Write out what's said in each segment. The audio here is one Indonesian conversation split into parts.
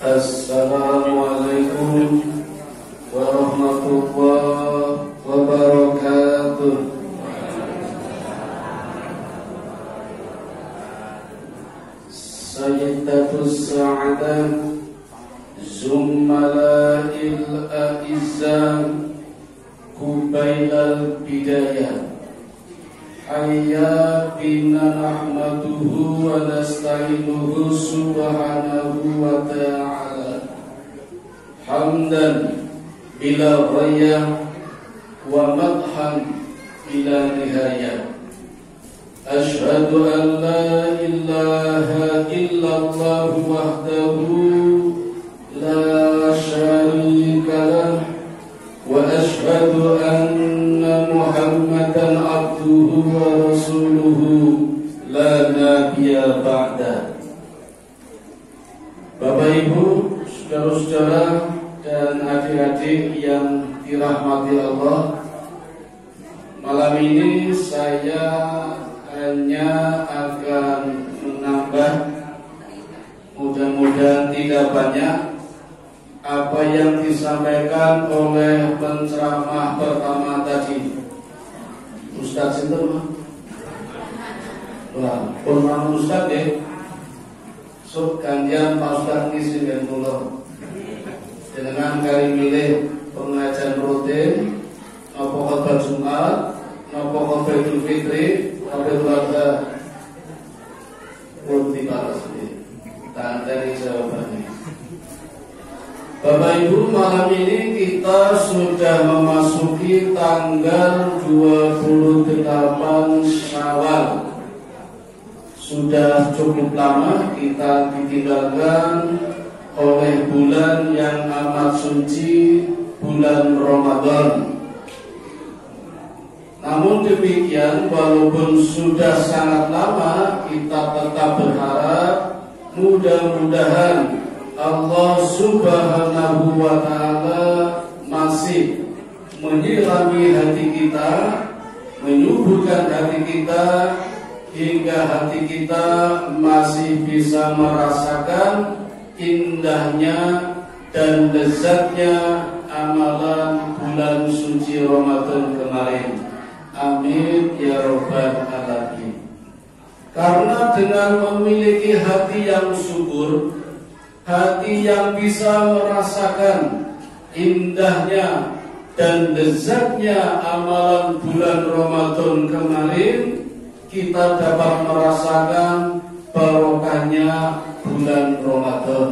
Assalamualaikum warahmatullahi wabarakatuh. Sayyidatus Sa'adah Zummala'il A'izzah Kubailal Bidayah Hayya bina nahmaduhu wa nasta'inuhu subhanahu wa ta'ala hamdan bila ghayah wa madhan bila nihayah. Ashhadu an la ilaha illallah wahdahu la syarika lah wa ashhadu anna Muhammadan abduhu wa rasuluhu la nabiyya ba'da. Bapak Ibu, saudara-saudara dan adik-adik yang dirahmati Allah, malam ini saya hanya akan menambah, mudah-mudahan tidak banyak, apa yang disampaikan oleh penceramah pertama tadi, Ustaz itu wah, nama Ustaz ya, sok gantian Pak Ustaz ngisi dan pulau dengan kali milih pengajian rutin, apa khutbah Jumat, apa khutbah Idul Fitri, apa keluarga rutin balas ini, tak ada jawabannya. Bapak Ibu, malam ini kita sudah memasuki tanggal 28 Syawal. Sudah cukup lama kita ditinggalkan oleh bulan yang amat suci, bulan Ramadan. Namun demikian, walaupun sudah sangat lama, kita tetap berharap mudah-mudahan Allah Subhanahu wa ta'ala masih menyirami hati kita, menyuburkan hati kita, hingga hati kita masih bisa merasakan indahnya dan lezatnya amalan bulan suci Ramadan kemarin. Amin ya rabbal alamin. Karena dengan memiliki hati yang subur, hati yang bisa merasakan indahnya dan lezatnya amalan bulan Ramadan kemarin, kita dapat merasakan barokahnya bulan Ramadan.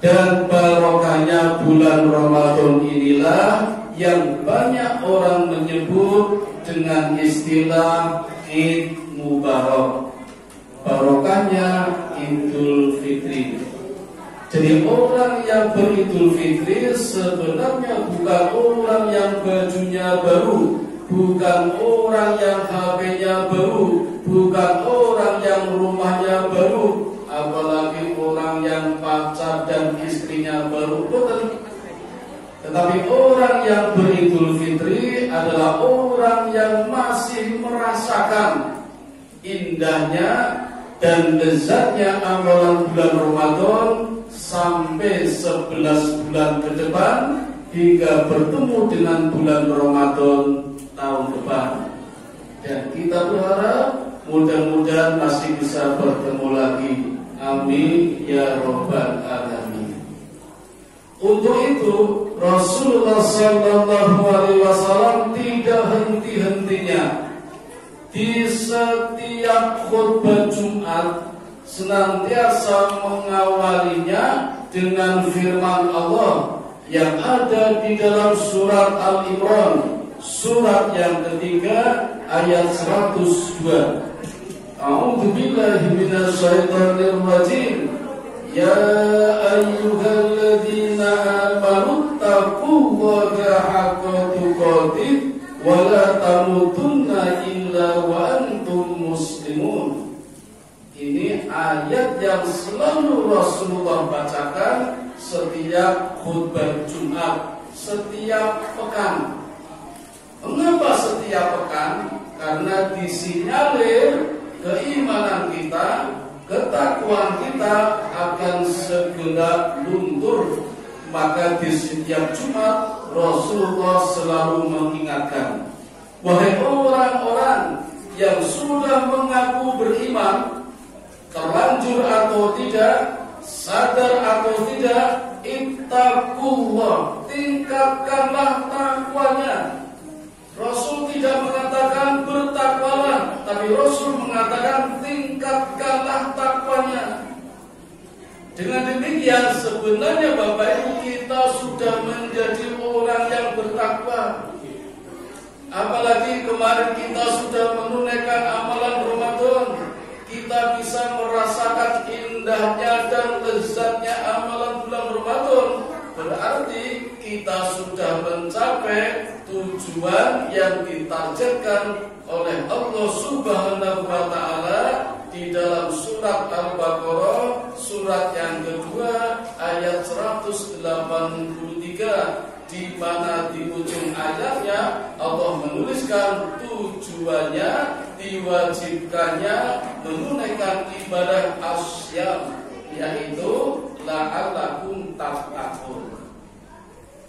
Dan barokahnya bulan Ramadan inilah yang banyak orang menyebut dengan istilah Id Mubarak. Barokahnya Idul Fitri. Jadi orang yang beridul fitri sebenarnya bukan orang yang bajunya baru, bukan orang yang HP-nya baru, bukan orang yang rumahnya baru, apalagi orang yang pacar dan istrinya baru, betul. Tetapi orang yang beridul fitri adalah orang yang masih merasakan indahnya dan lezatnya amalan bulan Ramadan sampai 11 bulan ke depan, hingga bertemu dengan bulan Ramadan tahun depan. Dan kita berharap mudah-mudahan masih bisa bertemu lagi. Amin ya rabbal alamin. Untuk itu Rasulullah SAW tidak henti-hentinya di setiap khutbah Jumat senantiasa mengawalinya dengan firman Allah yang ada di dalam surat Al-Imran, surat yang ketiga ayat 102. A'udzu billahi minasyaitonir rajim. Ya ayyuhalladzina amanu taqullaha haqqa tuqatih wa la tamutunna illa wa antum muslimun. Ini ayat yang selalu Rasulullah bacakan setiap khutbah Jumat, setiap pekan. Mengapa setiap pekan? Karena disinyalir keimanan kita, ketakwaan kita akan segera gelap luntur, maka di setiap Jumat Rasulullah selalu mengingatkan, wahai orang-orang yang sudah mengaku beriman, terlanjur atau tidak, sadar atau tidak, ittaqullah, tingkatkanlah takwanya. Rasul tidak mengatakan bertakwalah, tapi Rasul mengatakan tingkatkanlah takwanya. Dengan demikian sebenarnya Bapak Ibu, kita sudah menjadi orang yang bertakwa. Apalagi kemarin kita sudah menunaikan amalan Ramadan, kita bisa merasakan indahnya dan lezatnya amalan bulan Ramadan. Berarti kita sudah mencapai tujuan yang ditargetkan oleh Allah Subhanahu wa Ta'ala di dalam surat Al-Baqarah, surat yang kedua ayat 183, di mana di ujung ayatnya Allah menuliskan tujuannya diwajibkannya menunaikan ibadah asyam, yaitu la'allakum tattaqun.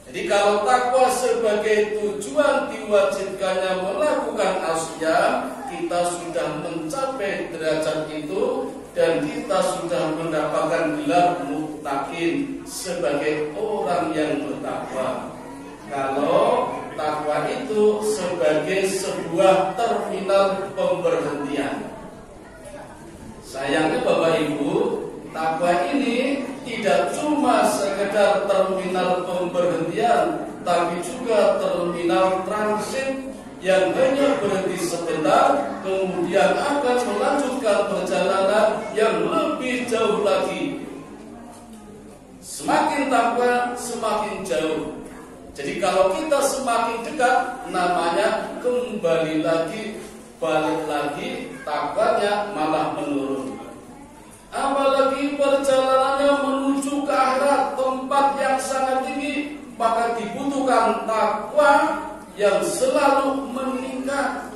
Jadi kalau takwa sebagai tujuan diwajibkannya melakukan asyam, kita sudah mencapai derajat itu dan kita sudah mendapatkan gelar muttaqin sebagai orang yang bertakwa. Kalau takwa itu sebagai sebuah terminal pemberhentian. Sayangnya Bapak Ibu, takwa ini tidak cuma sekedar terminal pemberhentian, tapi juga terminal transit yang hanya berhenti sebentar, kemudian akan melanjutkan perjalanan yang lebih jauh lagi. Semakin takwa, semakin jauh. Jadi kalau kita semakin dekat, namanya kembali lagi, balik lagi, takwanya malah menurun. Apalagi perjalanannya menuju ke arah tempat yang sangat tinggi, maka dibutuhkan takwa yang selalu meningkat.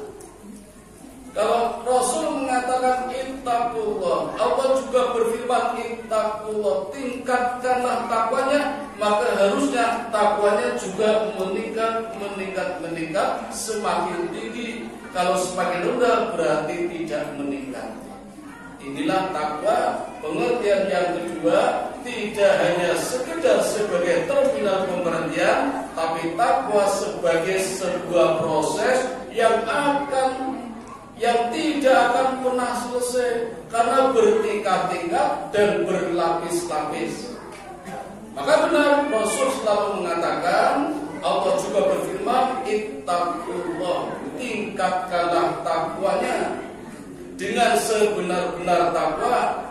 Kalau Rasul mengatakan ittaqullah, Allah juga berfirman ittaqullah, tingkatkanlah takwanya, maka harusnya takwanya juga meningkat, semakin tinggi. Kalau semakin rendah berarti tidak meningkat. Inilah takwa, pengertian yang kedua, tidak hanya sekedar sebagai terminal pemberhentian, tapi takwa sebagai sebuah proses yang tidak akan pernah selesai, karena bertingkat-tingkat dan berlapis-lapis. Maka benar Rasul selalu mengatakan, Allah juga berfirman ittaqullah, tingkatkanlah takwanya dengan sebenar-benar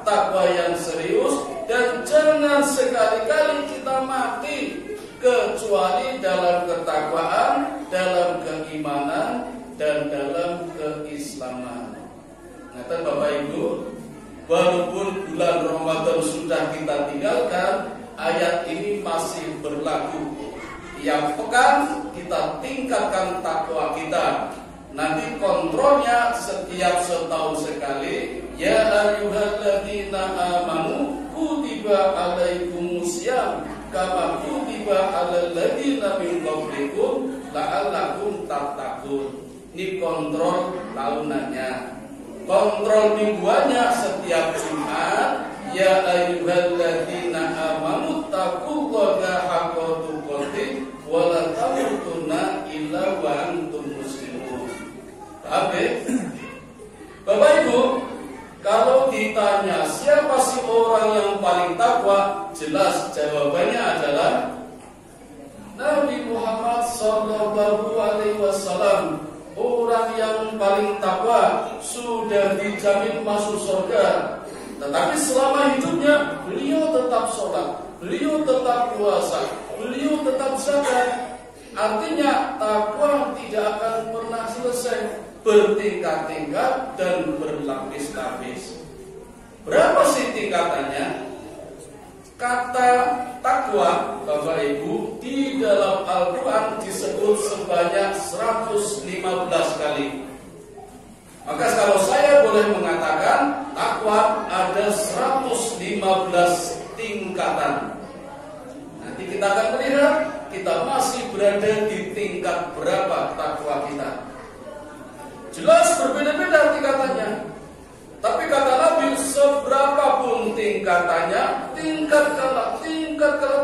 takwa yang serius, dan jangan sekali-kali kita mati kecuali dalam ketakwaan, dalam keimanan, dan dalam keislaman. Kata Bapak Ibu, walaupun bulan Ramadan sudah kita tinggalkan, ayat ini masih berlaku. Tiap pekan kita tingkatkan takwa kita. Nanti kontrolnya setiap setahun sekali. Ya ayyuhalladzina amanu kutiba alaikumusiyam kama kutiba alal ladzina min qablikum la'allakum tattaqun. Ini kontrol tahunannya. Kontrol mingguannya setiap Jumat. Ya ayyuhalladzina amanu taqullaha haqqa tuqatih wa la tamutunna illa wa antum muslimun. Bapak Ibu, kalau ditanya siapa sih orang yang paling takwa, jelas jawabannya adalah Nabi Muhammad SAW. Orang yang paling takwa sudah dijamin masuk surga. Tetapi selama hidupnya beliau tetap sholat, beliau tetap puasa, beliau tetap zakat. Artinya takwa tidak akan pernah selesai, bertingkat-tingkat dan berlapis-lapis. Berapa sih tingkatannya? Kata takwa, Bapak Ibu, di dalam Al-Quran disebut sebanyak 115 kali. Maka kalau saya boleh mengatakan, takwa ada 115 tingkatan. kita akan melihat kita masih berada di tingkat berapa takwa kita. Jelas berbeda-beda tingkatannya. Tapi kata Nabi, seberapapun tingkatannya, tingkatkanlah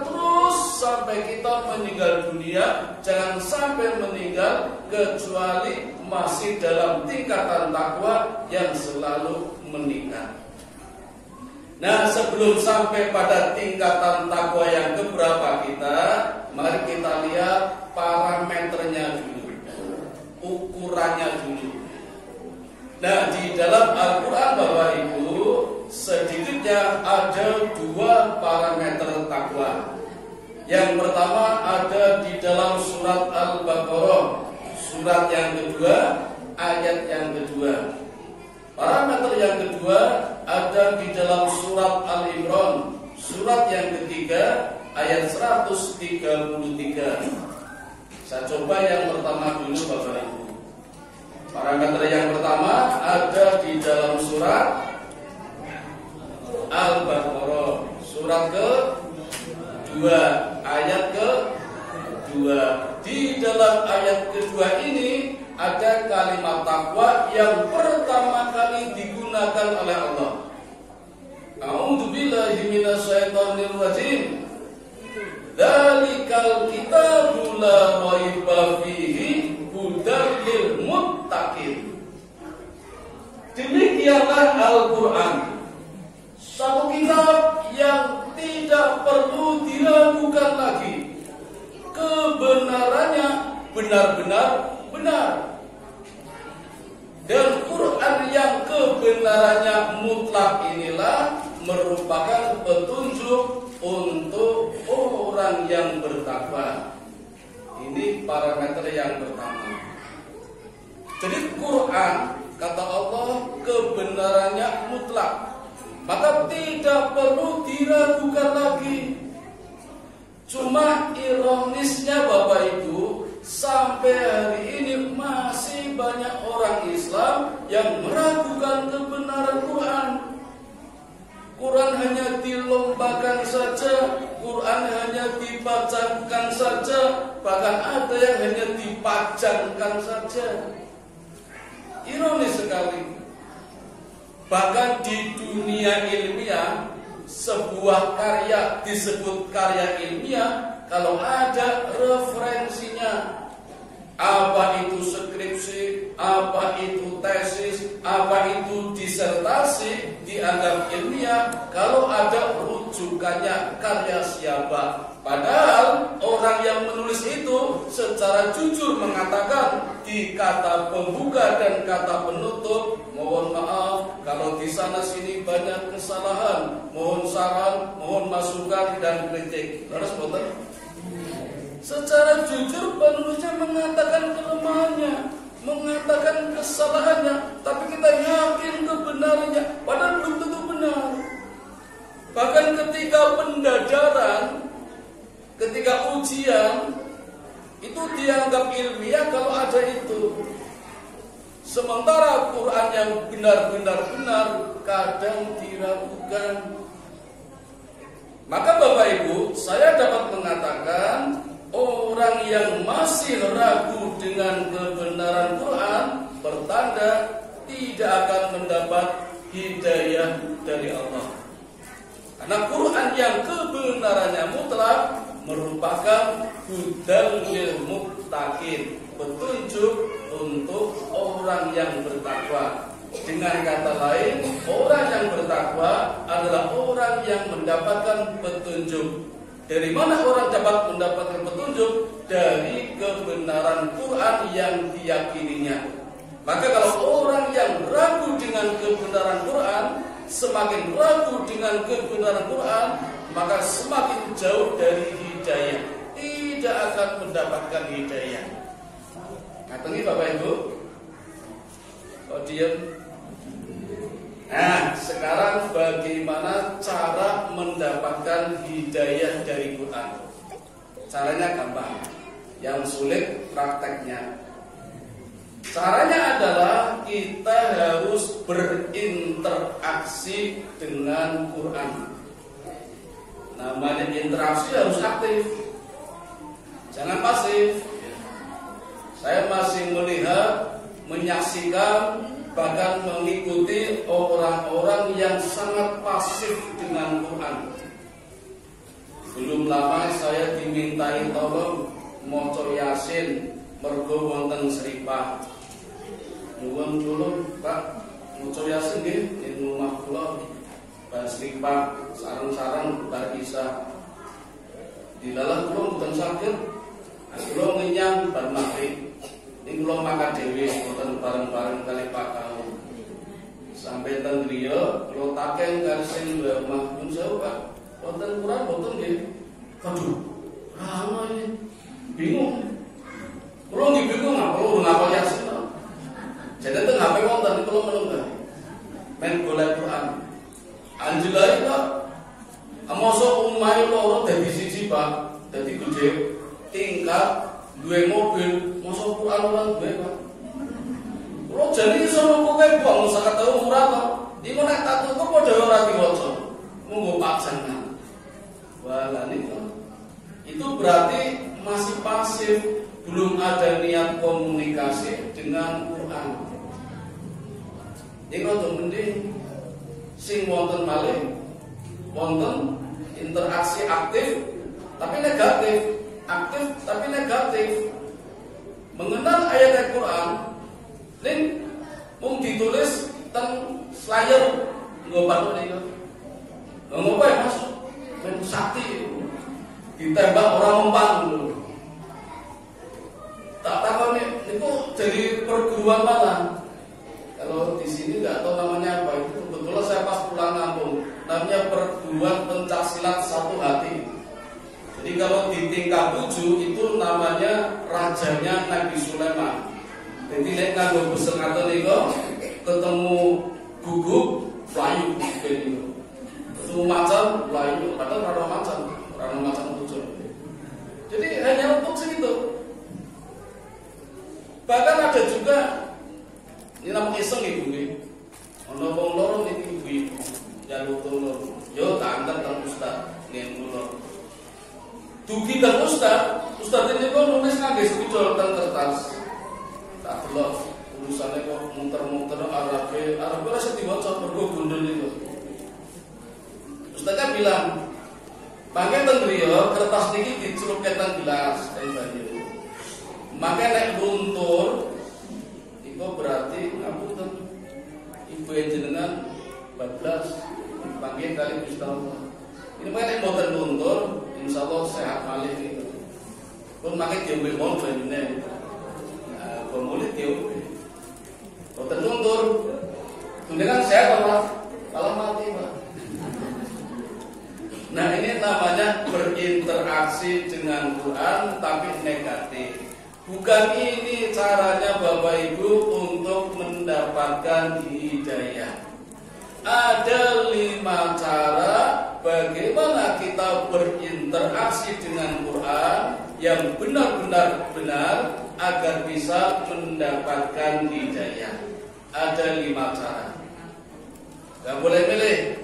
terus sampai kita meninggal dunia. Jangan sampai meninggal kecuali masih dalam tingkatan takwa yang selalu meningkat. Nah, sebelum sampai pada tingkatan takwa yang keberapa kita, mari kita lihat parameternya dulu, ukurannya dulu. Nah, di dalam Al-Quran Bapak Ibu, sedikitnya ada 2 parameter takwa. Yang pertama ada di dalam surat Al-Baqarah, surat yang kedua, ayat yang kedua. Parameter yang kedua ada di dalam surat Al-Imran, surat yang ketiga, ayat 133. Saya coba yang pertama dulu Bapak Ibu. Parameter yang pertama ada di dalam surat Al-Baqarah, surat ke-2, ayat ke-2. Di dalam ayat kedua ini ada kalimat takwa yang pertama kali digunakan oleh Allah. A'udzubillahi minasyaitonir rajim. Dzalikal kitabu la raiba fihi hudal lil muttaqin. Demikianlah Al-Quran, satu kitab yang tidak perlu diragukan lagi. Kebenarannya benar-benar benar. Dan Quran yang kebenarannya mutlak inilah merupakan petunjuk untuk orang yang bertakwa. Ini parameter yang pertama. Jadi Quran, kata Allah, kebenarannya mutlak, maka tidak perlu diragukan lagi. Cuma ironisnya Bapak Ibu, sampai hari ini masih banyak orang Islam yang meragukan kebenaran Quran. Quran hanya dilombakan saja, Quran hanya dibacakan saja, bahkan ada yang hanya dipajangkan saja. Ironis sekali. Bahkan di dunia ilmiah, sebuah karya disebut karya ilmiah kalau ada referensinya. Apa itu skripsi, apa itu tesis, apa itu disertasi, dianggap ilmiah kalau ada rujukannya karya siapa. Padahal orang yang menulis itu secara jujur mengatakan di kata pembuka dan kata penutup, mohon maaf kalau di sana sini banyak kesalahan, mohon saran, mohon masukan dan kritik. Terus betul? Secara jujur penulisnya mengatakan kelemahannya, mengatakan kesalahannya, tapi kita yakin kebenarannya, padahal belum tentu benar. Bahkan ketika pendadaran, ketika ujian, itu dianggap ilmiah kalau ada itu. Sementara Quran yang benar-benar benar kadang diragukan. Maka Bapak Ibu, saya dapat mengatakan orang yang masih ragu dengan kebenaran Quran bertanda tidak akan mendapat hidayah dari Allah. Karena Quran yang kebenarannya mutlak merupakan hudal lil muttaqin, petunjuk untuk orang yang bertakwa. Dengan kata lain, orang yang bertakwa adalah orang yang mendapatkan petunjuk. Dari mana orang dapat mendapatkan petunjuk? Dari kebenaran Quran yang diyakininya. Maka kalau orang yang ragu dengan kebenaran Quran, semakin ragu dengan kebenaran Quran, maka semakin jauh dari hidayah, tidak akan mendapatkan hidayah. Ngerti Bapak Ibu? Kok diam? Nah, sekarang bagaimana cara mendapatkan hidayah dari Quran? Caranya gampang, yang sulit prakteknya. Caranya adalah kita harus berinteraksi dengan Quran. Namanya interaksi harus aktif. Jangan pasif. Saya masih melihat, menyaksikan, bahkan mengikuti orang-orang yang sangat pasif dengan Quran. Belum lama saya dimintai tolong maca Yasin mergo wonten seripah. Nuwun tulung Pak, maca Yasin nggih ing rumah kula. Bar seripah sareng-sareng bar isa. Dilalah kula mboten saged. Kula ngenyang bar maghrib. Ini kula makan dhewe mboten bareng-bareng kali Pak Kau. Sampai teng griya kula taken kali sing omah pun sewu Pak. Wonten Quran mboten nggih. Aduh, lama ini bingung. Kula nggih bingung ngapa Yasin. Jadi teng HP wonten kula menunggu. Men golek Quran. Anjelai Pak. Mosok omahe loro dadi siji Pak, dadi gedhe tingkat duwe mobil, mosok Quran ora duwe Pak. Kula jane iso nukuke wong sak ketemu murah to. Iku nek tak tuku padha ora diwaca. Monggo paksanan. Wala niku. Itu berarti masih pasif, belum ada niat komunikasi dengan Quran. Iku to mending sing wonten malih wonten interaksi aktif tapi negatif, aktif tapi negatif. Mengenal ayat Al-Quran ning mung ditulis teng slayer nggo patut niku. Ngopo ya Mas? Men sakti ditembak orang mempan dulu. Tak takoni niku jadi perguruan mana? Kalau di sini nggak tahu namanya apa itu. Kebetulan saya pas pulang kampung, namanya perguruan pencak silat satu hati. Jadi kalau di tingkat 7 itu namanya rajanya Nabi Sulaiman. Jadi nek nganggo besen ngaten niku ketemu guguk layu niku. Ketemu macan layu padahal ora macan 7. Jadi hanya untuk segitu. Bahkan ada juga ini namanya iseng ibu nih. Ono wong loro niki ibu jaluk tulung. Yo tak antar teng ustaz ning kula. Dugi teng ustaz ini kok nulis ngangge spidol teng kertas. Tak delok urusannya kok muter-muter Arabe ora iso diwaca mergo gundul itu. Ustaz kan bilang, "Mangke teng griya kertas niki dicelupke teng gelas teng banyu." Maka nek luntur itu berarti ngapunten ibu jenengan 14 panggil kali Gusti Allah. Ini maka nek mboten luntur insyaallah sehat malih niku. Pun mangke diombe mon banyune. Nah, pemulit diombe. Mboten luntur. Jenengan sehat malah mati, Pak. Nah, ini namanya berinteraksi dengan Quran tapi negatif. Bukan ini caranya Bapak Ibu untuk mendapatkan hidayah. Ada 5 cara bagaimana kita berinteraksi dengan Quran yang benar-benar benar agar bisa mendapatkan hidayah. Ada 5 cara. Gak boleh milih.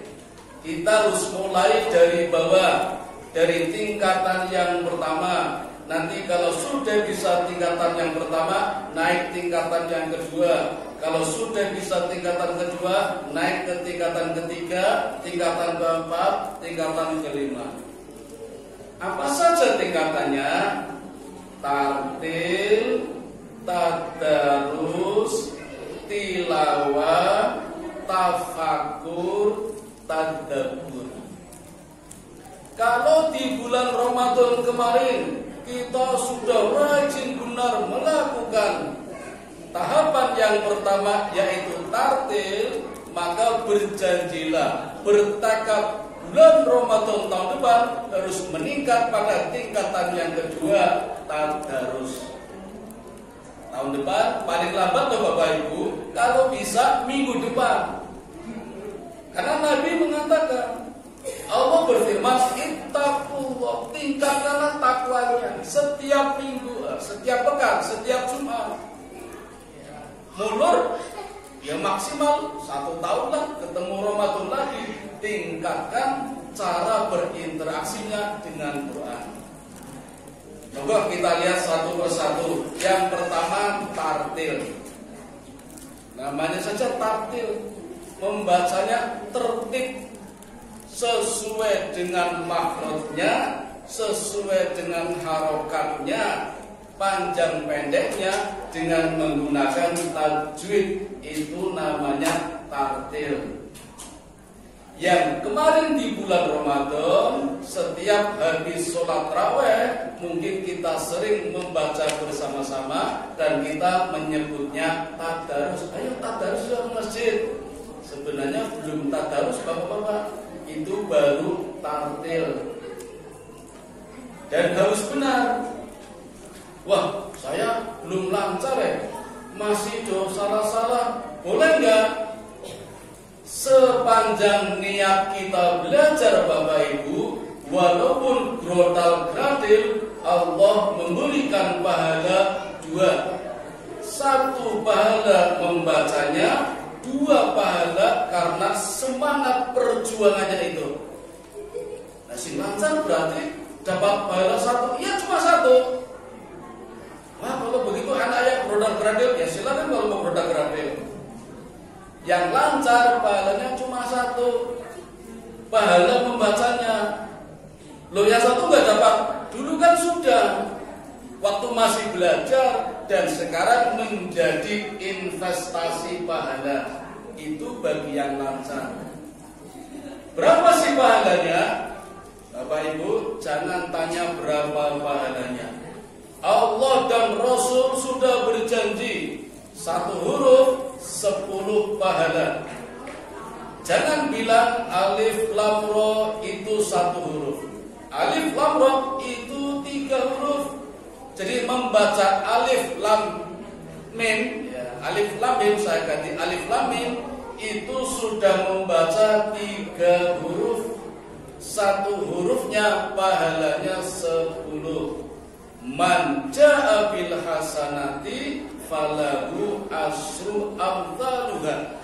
Kita harus mulai dari bawah, dari tingkatan yang pertama. Nanti kalau sudah bisa tingkatan yang pertama, naik tingkatan yang kedua. Kalau sudah bisa tingkatan kedua, naik ke tingkatan ketiga, tingkatan keempat, tingkatan kelima. Apa saja tingkatannya? Tartil, tadarus, tilawah, tafakur, tadabbur. Kalau di bulan Ramadan kemarin kita sudah rajin benar melakukan tahapan yang pertama yaitu tartil, maka berjanjilah, bertekad bulan Ramadan tahun depan harus meningkat pada tingkatan yang kedua, tadarus. Tahun depan paling lambat loh Bapak Ibu, kalau bisa minggu depan. Karena Nabi mengatakan, Allah berfirman, ittaqullah, tingkatkanlah takwanya setiap minggu, setiap pekan, setiap Jumat. Mulur, ya maksimal 1 tahun lah, ketemu Ramadan lagi. Tingkatkan cara berinteraksinya dengan Quran. Coba kita lihat satu persatu. Yang pertama tartil. Namanya saja tartil, membacanya tertib sesuai dengan makhrajnya, sesuai dengan harokatnya, panjang pendeknya dengan menggunakan tajwid. Itu namanya tartil. Yang kemarin di bulan Ramadan, setiap habis sholat raweh, mungkin kita sering membaca bersama-sama dan kita menyebutnya tadarus. Ayo tadarus ke masjid. Sebenarnya belum tadarus bapak-bapak, itu baru tartil. Dan harus benar. Wah, saya belum lancar ya, masih salah-salah. Boleh enggak? Sepanjang niat kita belajar Bapak Ibu, walaupun grotal gratil, Allah memberikan pahala dua. Satu pahala membacanya, dua pahala karena semangat perjuangannya itu. Nah, si lancar berarti dapat pahala satu, ya cuma satu. Wah, kalau begitu anak yang grotal gratil, ya silakan kalau mau grotal gratil. Yang lancar pahalanya cuma satu, pahala membacanya. Loh, yang satu nggak dapat. Dulu kan sudah, waktu masih belajar, dan sekarang menjadi investasi pahala. Itu bagi yang lancar. Berapa sih pahalanya? Bapak Ibu, jangan tanya berapa pahalanya. Allah dan Rasul sudah berjanji, satu huruf 10 pahala. Jangan bilang alif lam ra itu satu huruf. Alif lam ra itu 3 huruf. Jadi membaca alif lam mim, ya, alif lam mim saya ganti alif lam mim, itu sudah membaca 3 huruf. Satu hurufnya pahalanya 10. Man ja'a bil hasanati falahu asru amthaluha.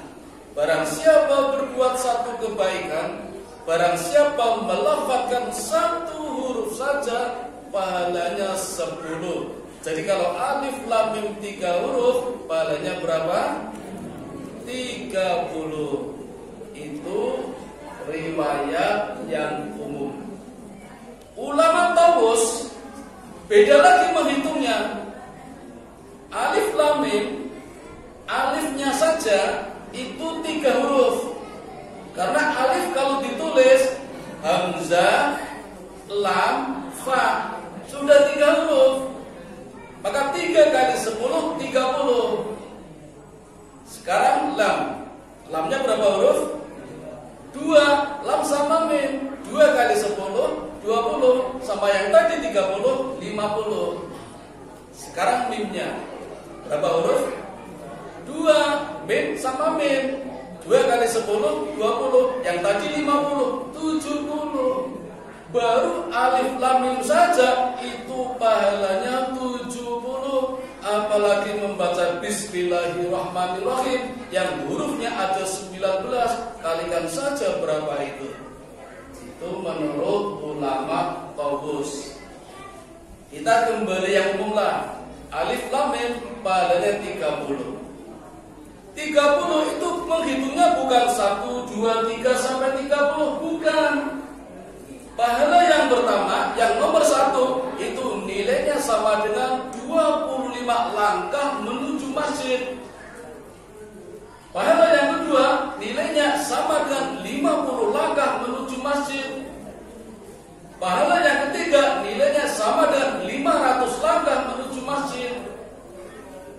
Barang siapa berbuat satu kebaikan, barang siapa melafazkan satu huruf saja, pahalanya 10. Jadi kalau alif lam mim 3 huruf, pahalanya berapa? 30. Itu riwayat yang umum. Ulama Tawus beda lagi menghitungnya. Alif lam mim, alifnya saja itu 3 huruf. Karena alif kalau ditulis hamzah, lam, fa, sudah 3 huruf. Maka 3 kali 10 30. Sekarang lam, lamnya berapa huruf? 2. Lam sama mim, 2 kali 10 20, sama yang tadi 30 50. Sekarang mimnya berapa huruf? 2. Mim sama mim, 2 kali 10 20, yang tadi 50 70. Baru alif lam mim saja itu pahalanya 70. Apalagi membaca Bismillahirrahmanirrahim yang hurufnya ada 19, kalikan saja berapa itu. Itu menurut ulama Tawus. Kita kembali yang umum lah. Alif lam mim pahalanya 30. 30 itu menghitungnya bukan 1, 2, 3 sampai 30, bukan. Pahala yang pertama, yang nomor 1, itu nilainya sama dengan 25 langkah menuju masjid. Pahala yang kedua, nilainya sama dengan 50 langkah menuju masjid. Pahala yang ketiga, nilainya sama dengan 500 langkah menuju masjid.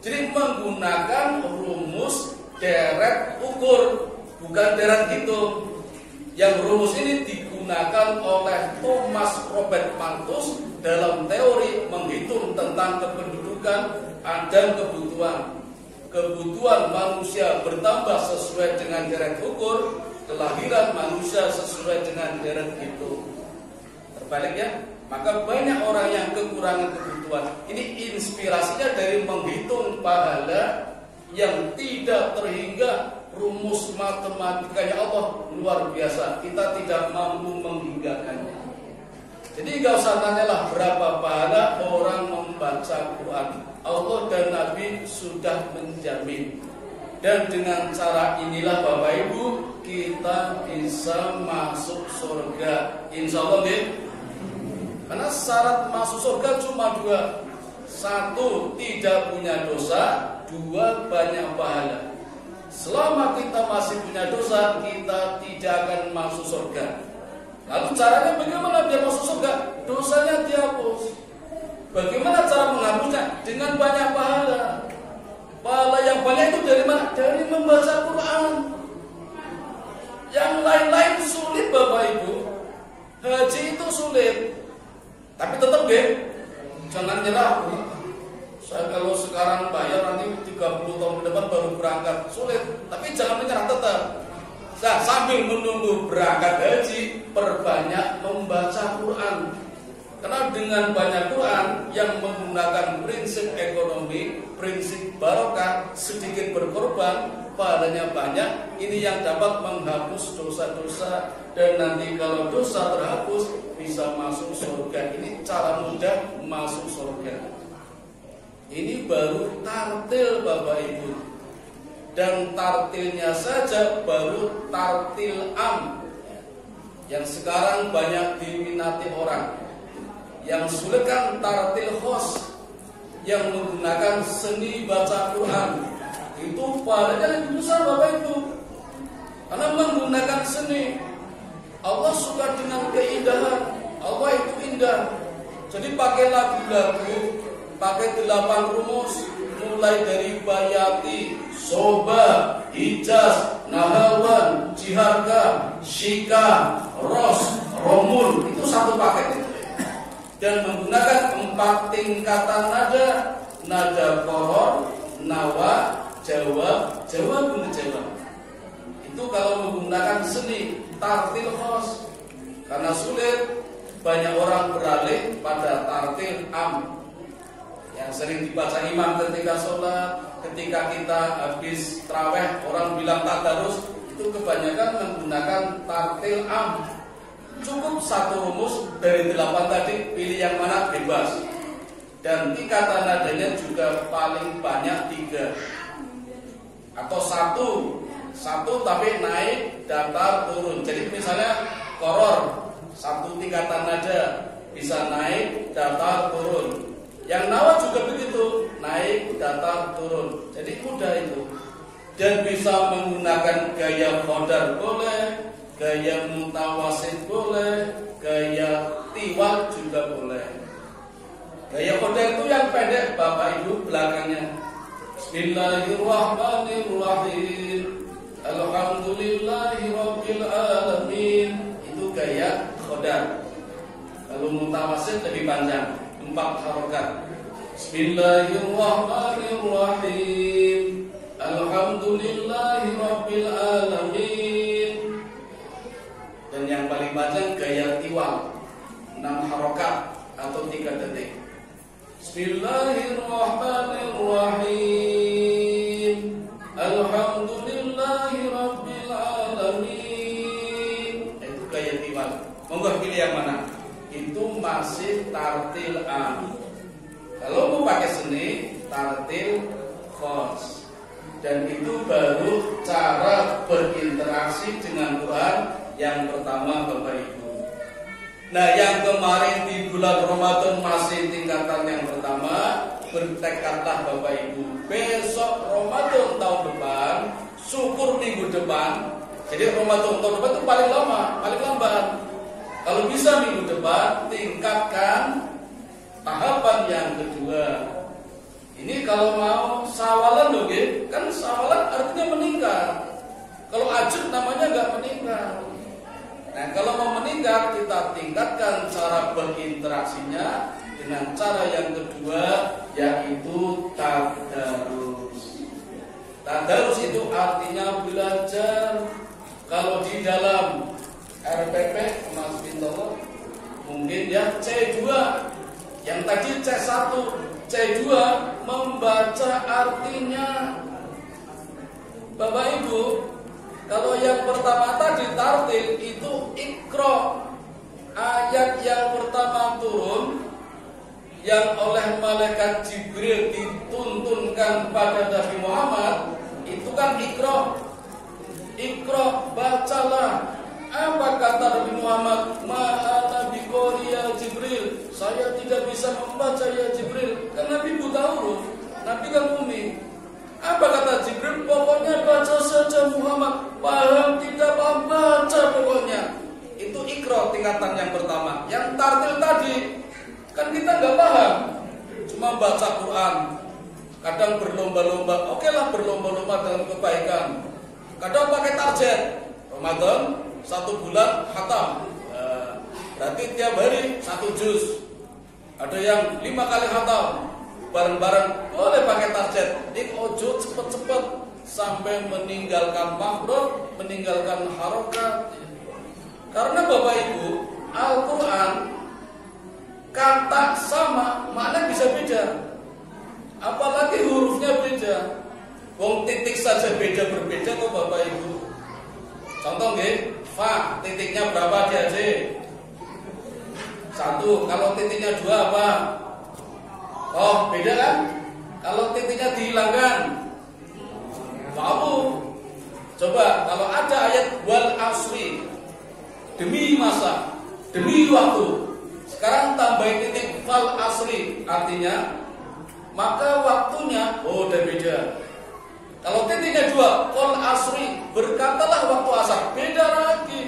Jadi menggunakan rumus deret ukur, bukan deret hitung. Yang rumus ini digunakan oleh Thomas Robert Malthus dalam teori menghitung tentang kependudukan dan kebutuhan. Kebutuhan manusia bertambah sesuai dengan deret ukur, kelahiran manusia sesuai dengan deret hitung. Terbalik ya, maka banyak orang yang kekurangan kebutuhan. Ini inspirasinya dari menghitung pahala yang tidak terhingga. Rumus matematikanya Allah luar biasa, kita tidak mampu menghinggakannya. Jadi gak usah tanyalah berapa pahala orang membaca Quran. Allah dan Nabi sudah menjamin. Dan dengan cara inilah Bapak Ibu kita bisa masuk surga. Insya Allah nih. Karena syarat masuk surga cuma dua. Satu, tidak punya dosa. Dua, banyak pahala. Selama kita masih punya dosa, kita tidak akan masuk surga. Lalu caranya bagaimana biar masuk surga? Dosanya dihapus. Bagaimana cara menghapusnya? Dengan banyak pahala. Pahala yang banyak itu dari mana? Dari membaca Quran. Yang lain-lain sulit Bapak Ibu. Haji itu sulit. Tapi tetap jangan nyerah. Saya kalau sekarang bayar nanti 30 tahun ke depan baru berangkat. Sulit. Tapi jangan menyerah tetap. Nah, sambil menunggu berangkat haji, perbanyak membaca Quran. Karena dengan banyak Quran yang menggunakan prinsip ekonomi, prinsip barokah, sedikit berkorban, padanya banyak, ini yang dapat menghapus dosa-dosa. Dan nanti kalau dosa terhapus, bisa masuk surga. Ini cara mudah masuk surga. Ini baru tartil Bapak Ibu. Dan tartilnya saja baru tartil am, yang sekarang banyak diminati orang. Yang sulit kan tartil khos, yang menggunakan seni baca Quran. Itu padanya lebih besar Bapak Ibu. Karena menggunakan seni, Allah suka dengan keindahan. Allah itu indah. Jadi pakai lagu-lagu, pakai 8 rumus, mulai dari bayati, soba, hijaz, nahawan, jiharga, shika, ros, romul. Itu satu paket. Dan menggunakan 4 tingkatan nada. Nada kohor, nawa, jawab, jawab, jawab. Itu kalau menggunakan seni tartil khos. Karena sulit, banyak orang beralih pada tartil am, yang sering dibaca imam ketika sholat, ketika kita habis tarawih, orang bilang tadarus, itu kebanyakan menggunakan tartil am. Cukup 1 rumus dari 8 tadi, pilih yang mana bebas. Dan tingkatan nadanya juga paling banyak 3 atau 1 tapi naik, datar, turun. Jadi misalnya koror 1 tingkatan nada, bisa naik, datar, turun. Yang nawa juga begitu, naik, datar, turun. Jadi mudah itu. Dan bisa menggunakan gaya qadar boleh, gaya mutawasid boleh, gaya tiwal juga boleh. Gaya qadar itu yang pendek Bapak Ibu belakangnya. Bismillahirrahmanirrahim. Alhamdulillahirabbil alamin. Itu gaya qadar. Kalau mutawasid lebih panjang, 4 harokat. Bismillahirrahmanirrahim. Alhamdulillahirabbil alamin. Dan yang paling panjang gaya tiwal, 6 harokat atau 3 detik. Bismillahirrahmanirrahim. Alhamdulillahirabbil alamin. Itu gaya tiwal. Monggo pilih yang mana? Itu masih tartil am. Kalau mau pakai seni, tartil khos. Dan itu baru cara berinteraksi dengan Quran yang pertama Bapak Ibu. Nah, yang kemarin di bulan Ramadan masih tingkatan yang pertama, bertekadlah Bapak Ibu. Besok Ramadan tahun depan, syukur minggu depan. Jadi Ramadan tahun depan itu paling lama, paling lambat. Kalau bisa minggu depan, tingkatkan tahapan yang kedua. Ini kalau mau sawalan loh, kan sawalan artinya meningkat. Kalau ajud namanya nggak meningkat. Nah, kalau mau meningkat, kita tingkatkan cara berinteraksinya dengan cara yang kedua, yaitu tadarus. Tadarus itu artinya belajar. Kalau di dalam RPP Mas Bintoro mungkin ya C2, yang tadi C1, C2 membaca artinya. Bapak Ibu, kalau yang pertama tadi tartil itu ikro, ayat yang pertama yang oleh malaikat Jibril dituntunkan pada Nabi Muhammad itu kan Iqra. Iqra, bacalah. Apa kata Nabi Muhammad? Ma'ana biqori ya Jibril. Saya tidak bisa membaca ya Jibril. Kan Nabi buta huruf. Nabi kan umi. Apa kata Jibril? Pokoknya baca saja Muhammad. Paham tidak paham, baca pokoknya. Itu Iqra tingkatan yang pertama. Yang tartil tadi kan kita nggak paham, cuma baca Quran. Kadang berlomba-lomba, oke lah berlomba-lomba dalam kebaikan. Kadang pakai target Ramadan 1 bulan khatam, berarti tiap hari 1 juz. Ada yang 5 kali khatam, bareng-bareng boleh pakai target. Ojo cepet-cepet sampai meninggalkan makruh, meninggalkan harokat. Karena Bapak Ibu, Al-Quran kata sama, makna bisa beda. Apalagi hurufnya beda. Wong titik saja beda berbeda kok Bapak Ibu. Contoh nggih, fa titiknya berapa dia J? 1. Kalau titiknya 2 apa? Oh, beda kan? Kalau titiknya dihilangkan, wow. Coba kalau ada ayat wal asri, demi masa, demi waktu. Sekarang tambahin titik fal asri, artinya maka waktunya udah beda. Kalau titiknya 2 fal asri, berkatalah waktu asar, beda lagi.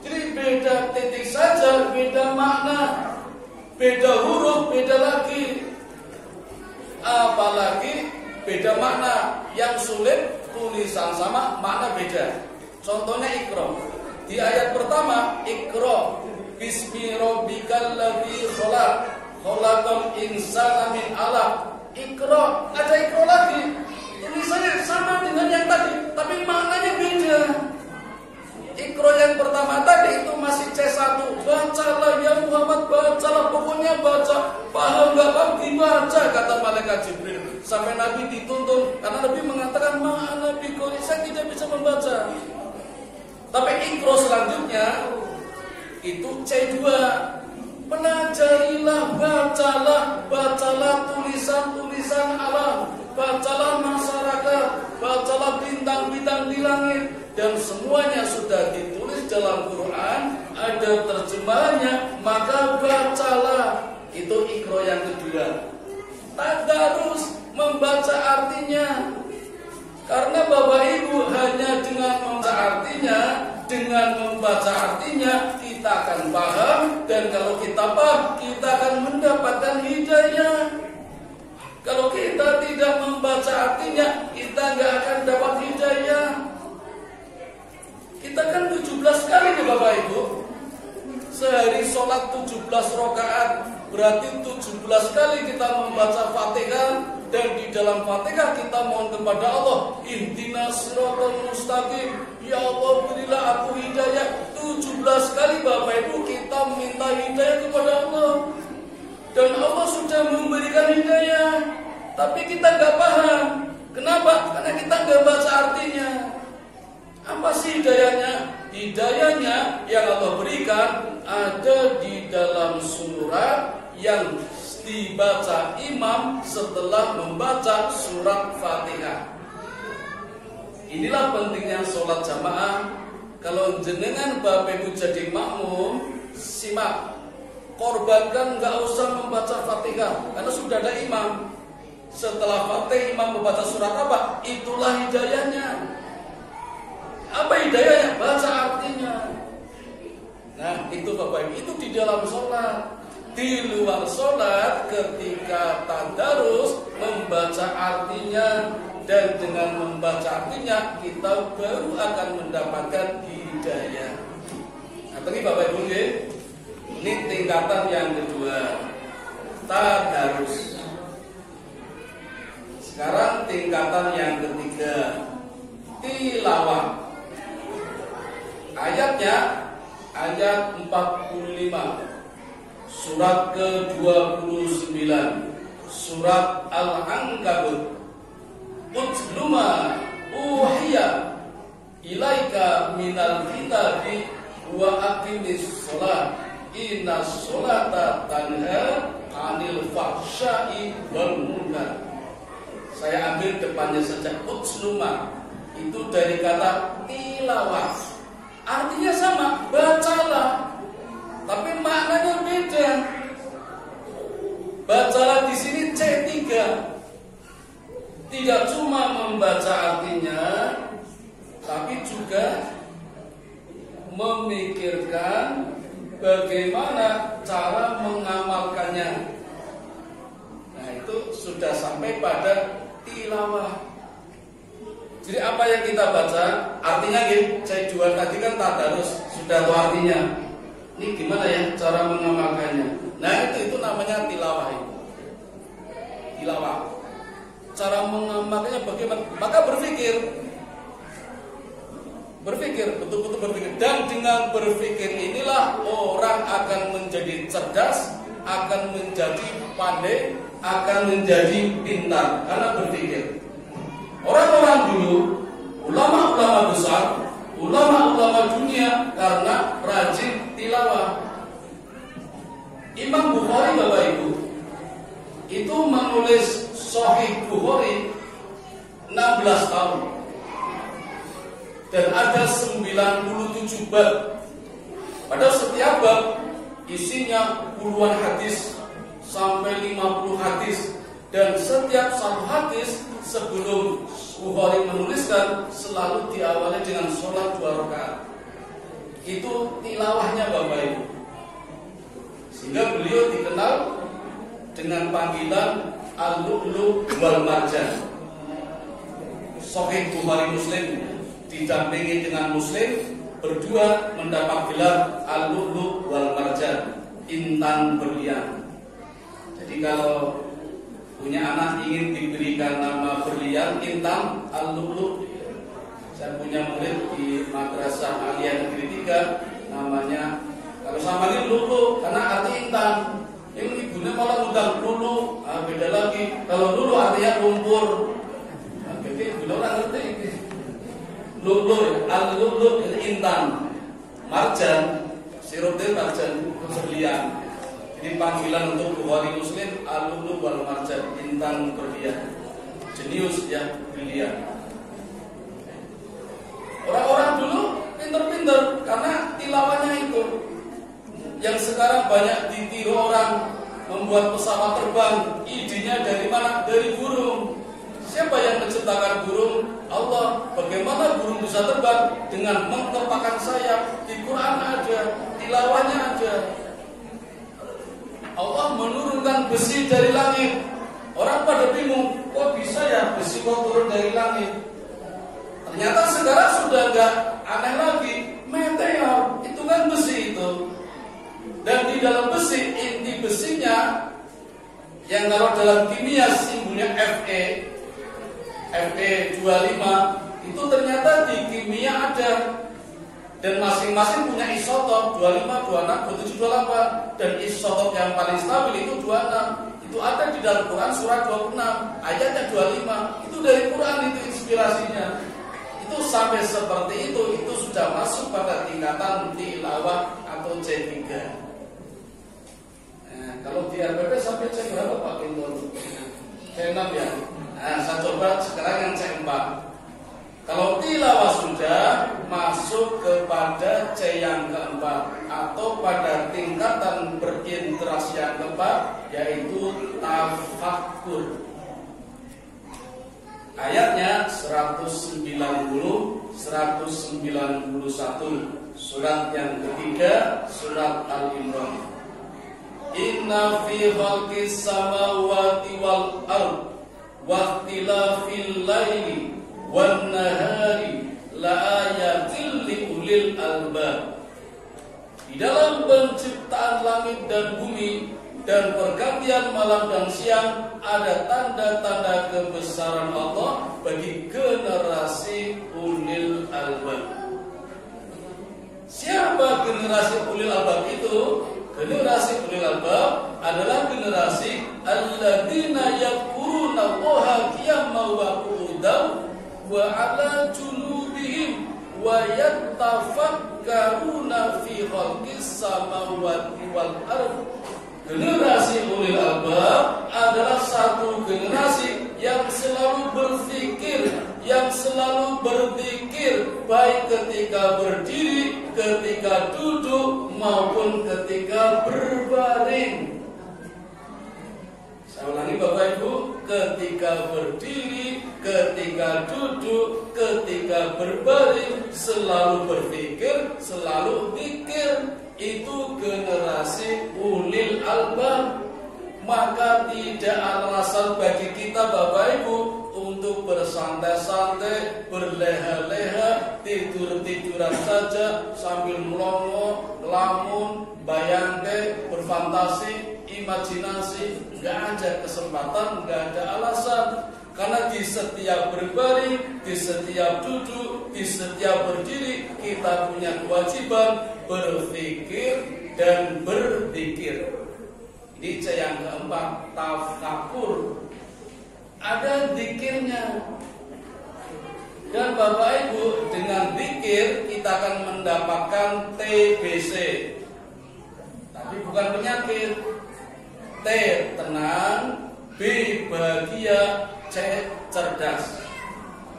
Jadi beda titik saja, beda makna, beda huruf, beda lagi. Apalagi beda makna. Yang sulit tulisan sama, makna beda. Contohnya Iqra. Di ayat pertama, Iqra bismi rabbikal ladzi khalaq, khalaqal insana min 'alaq. Iqra, ada Iqra lagi. Tulisannya sama dengan yang tadi, tapi maknanya beda. Iqra yang pertama tadi itu masih C1. Bacalah ya Muhammad, bacalah, pokoknya baca. Paham gak paham dibaca, kata malaikat Jibril. Sampai Nabi dituntun, karena Nabi mengatakan ma'ana biqori, saya tidak bisa membaca. Tapi Iqra selanjutnya itu C2. Pelajarilah, bacalah tulisan-tulisan alam, bacalah masyarakat, bacalah bintang-bintang di langit, dan semuanya sudah ditulis dalam Quran, ada terjemahannya, maka bacalah. Itu Iqra yang kedua. Tadarus, membaca artinya. Karena Bapak Ibu hanya dengan membaca artinya kita akan paham, dan kalau kita paham kita akan mendapatkan hidayah. Kalau kita tidak membaca artinya kita nggak akan dapat hidayah. Kita kan 17 kali nih Bapak Ibu. Sehari sholat 17 rakaat, berarti 17 kali kita membaca Fatihah. Dan di dalam Fatihah kita mohon kepada Allah, ihdinas siratal mustaqim, ya Allah berilah aku hidayah. 17 kali Bapak Ibu kita minta hidayah kepada Allah, dan Allah sudah memberikan hidayah, tapi kita nggak paham. Kenapa? Karena kita nggak baca artinya. Apa sih hidayahnya? Hidayahnya yang Allah berikan ada di dalam surat yang dibaca imam setelah membaca surat Fatihah. Inilah pentingnya sholat jamaah. Kalau jenengan Bapak Ibu jadi makmum, simak, korbankan nggak usah membaca Fatihah, karena sudah ada imam. Setelah Fatihah imam membaca surat apa? Itulah hidayahnya. Apa hidayahnya? Baca artinya. Nah itu Bapak Ibu, itu di dalam sholat. Di luar sholat ketika tadarus membaca artinya, dan dengan membaca artinya kita baru akan mendapatkan hidayah. Nah, tadi Bapak Ibu, ini tingkatan yang kedua, tadarus. Sekarang tingkatan yang ketiga, tilawah. Ayatnya ayat 45. Surat ke-29, surat Al-Ankabut. Utluma uhiya ilaika minal kitabi wa aqimis sholat, inna sholata tanha 'anil fahsya'i wal munkar. Saya ambil depannya saja, utsluma. Itu dari kata tilawah. Artinya sama, bacalah. Tapi maknanya beda. Bacalah di sini C3. Tidak cuma membaca artinya, tapi juga memikirkan bagaimana cara mengamalkannya. Nah, itu sudah sampai pada tilawah. Jadi apa yang kita baca, artinya gitu. C2 tadi kan tadarus, sudah tahu artinya. Ini gimana ya cara mengamalkannya? Nah, itu namanya tilawah itu. Tilawah. Cara mengamalkannya bagaimana? Maka berpikir, betul-betul berpikir. Dan dengan berpikir inilah orang akan menjadi cerdas, akan menjadi pandai, akan menjadi pintar karena berpikir. Orang-orang dulu, ulama-ulama besar, ulama-ulama dunia karena rajin tilawah. Imam Bukhari, Bapak Ibu, itu menulis Sahih Bukhari 16 tahun. Dan ada 97 bab. Padahal setiap bab isinya puluhan hadis sampai 50 hadis. Dan setiap satu hadis sebelum Bukhari menuliskan selalu diawali dengan sholat 2 rakaat. Itu tilawahnya Bapak Ibu. Sehingga beliau dikenal dengan panggilan Al-Lu'lu' wal Marjan. Sahih Bukhari Muslim didampingi dengan Muslim, berdua mendapat gelar Al-Lu'lu' wal Marjan, intan berlian. Jadi kalau punya anak ingin diberikan nama berlian, intan, Al-Lu'lu'. Saya punya murid di Madrasah Aliyah Negeri 3, namanya kalau sama ini Lu'lu' karena arti intan. Ini ibunya malah ngundang Lulu, beda lagi. Kalau Lulu artinya lumpur. Nah, jadi ibunya orang ngerti. Lulu, Al-Lulu intan, marjan, sirupnya marjan, berlian. Jadi panggilan untuk Bukhari Muslim Al-Lulu wal Marjan, intan berlian, jenius ya berlian. Orang-orang dulu pinter-pinter karena tilawahnya itu. Yang sekarang banyak ditiru orang membuat pesawat terbang, idenya dari mana? Dari burung. Siapa yang menciptakan burung? Allah. Bagaimana burung bisa terbang? Dengan mengepakkan sayap. Di Quran ada, tilawahnya ada. Allah menurunkan besi dari langit. Orang pada bingung, kok bisa ya besi kok turun dari langit? Ternyata sekarang sudah enggak aneh lagi. Meteor, itu kan besi itu. Dan di dalam besi, inti besinya yang kalau dalam kimia simbolnya Fe 25 itu ternyata di kimia ada. Dan masing-masing punya isotop 25, 26, 27, 28. Dan isotop yang paling stabil itu 26. Itu ada di dalam Quran surah 26, ayatnya 25. Itu dari Quran, itu inspirasinya. Itu sampai seperti itu sudah masuk pada tingkatan tilawah atau C3. Nah, kalau di RPP sampai C berapa Pak Kinton? C6 ya. Nah, saya coba sekarang yang C4. Kalau tilawah sudah masuk kepada C yang keempat atau pada tingkatan berinteraksi yang keempat, yaitu tafakkur. Ayatnya 190, 191, surat yang ketiga, surat Al-Imran. Inna fi khalqis samawati wal ard wa ikhtilafil laili wan nahari la ayatil li ulil albab. Di dalam penciptaan langit dan bumi dan pergantian malam dan siang ada tanda-tanda kebesaran Allah bagi generasi ulil albab. Siapa generasi ulil albab itu? Generasi ulil albab adalah generasi alladzina yadhkuruna Allaha qiyaman wa qu'udan wa 'ala junubihim wa yattafakkaruna fi khalqis samawati wal ardh. Generasi ulil albab adalah satu generasi yang selalu berpikir, yang selalu berzikir, baik ketika berdiri, ketika duduk, maupun ketika berbaring. Saya ulangi Bapak Ibu, ketika berdiri, ketika duduk, ketika berbaring, selalu berpikir, selalu zikir. Itu generasi ulil albab. Maka tidak alasan bagi kita Bapak Ibu untuk bersantai-santai, berleha-leha, tidur-tiduran saja sambil melongo, ngelamun, bayangke, berfantasi, imajinasi. Nggak ada kesempatan, nggak ada alasan. Karena di setiap berbaring, di setiap duduk, di setiap berdiri, kita punya kewajiban berpikir dan berzikir. Ini yang keempat, tafakur. Ada zikirnya. Dan Bapak Ibu, dengan zikir kita akan mendapatkan TBC. Tapi bukan penyakit. T, tenang. B, bahagia. C, cerdas.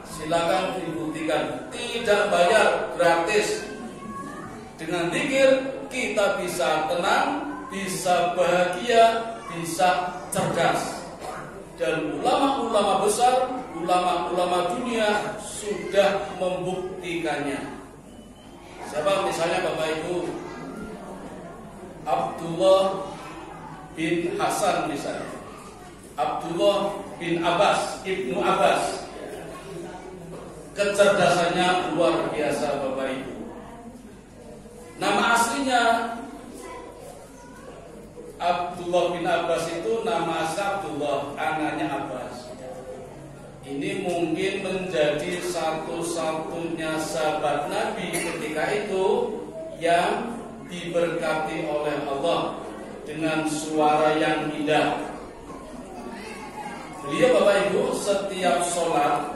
Silakan dibuktikan. Tidak bayar, gratis. Dengan zikir kita bisa tenang, bisa bahagia, bisa cerdas. Dan ulama-ulama besar, ulama-ulama dunia sudah membuktikannya. Siapa misalnya Bapak Ibu? Abdullah bin Hasan misalnya, Abdullah bin Abbas, Ibnu Abbas. Kecerdasannya luar biasa Bapak Ibu. Nama aslinya Abdullah bin Abbas itu nama asli Abdullah, anaknya Abbas. Ini mungkin menjadi satu-satunya sahabat Nabi ketika itu yang diberkati oleh Allah dengan suara yang indah. Beliau Bapak Ibu setiap sholat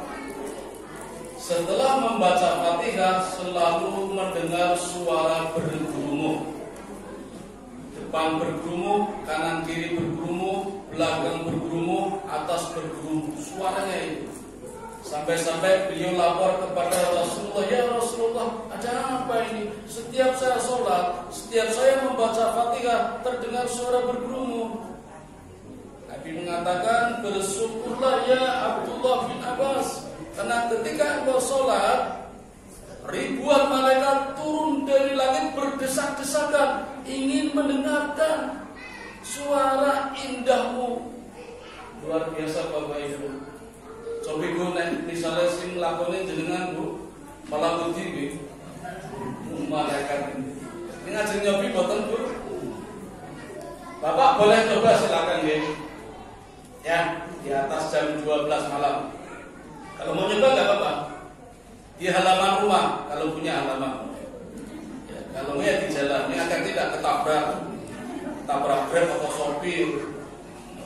setelah membaca Fatihah selalu mendengar suara bergumul. Depan bergumul, kanan kiri bergumul, belakang bergumul, atas bergumul. Suaranya itu. Sampai-sampai beliau lapor kepada Rasulullah, ya Rasulullah, ada apa ini? Setiap saya sholat, setiap saya membaca Fatihah terdengar suara bergumul. Nabi mengatakan, bersyukurlah ya Abdullah bin Abbas, karena ketika engkau sholat, ribuan malaikat turun dari langit berdesak-desakan ingin mendengarkan suara indahmu. Luar biasa Bapak Ibu. Coba gue misalnya sing lakonin jenengan Bu, malah budi malaikat ini ngajeng nyobi boten Bu. Bapak boleh coba silakan ya. Ya, di atas jam 12 malam. Kalau mau nyoba nggak apa-apa. Di halaman rumah kalau punya halaman. Ya, kalau nggak di jalan, ini agar tidak ketabrak Grab atau sopir.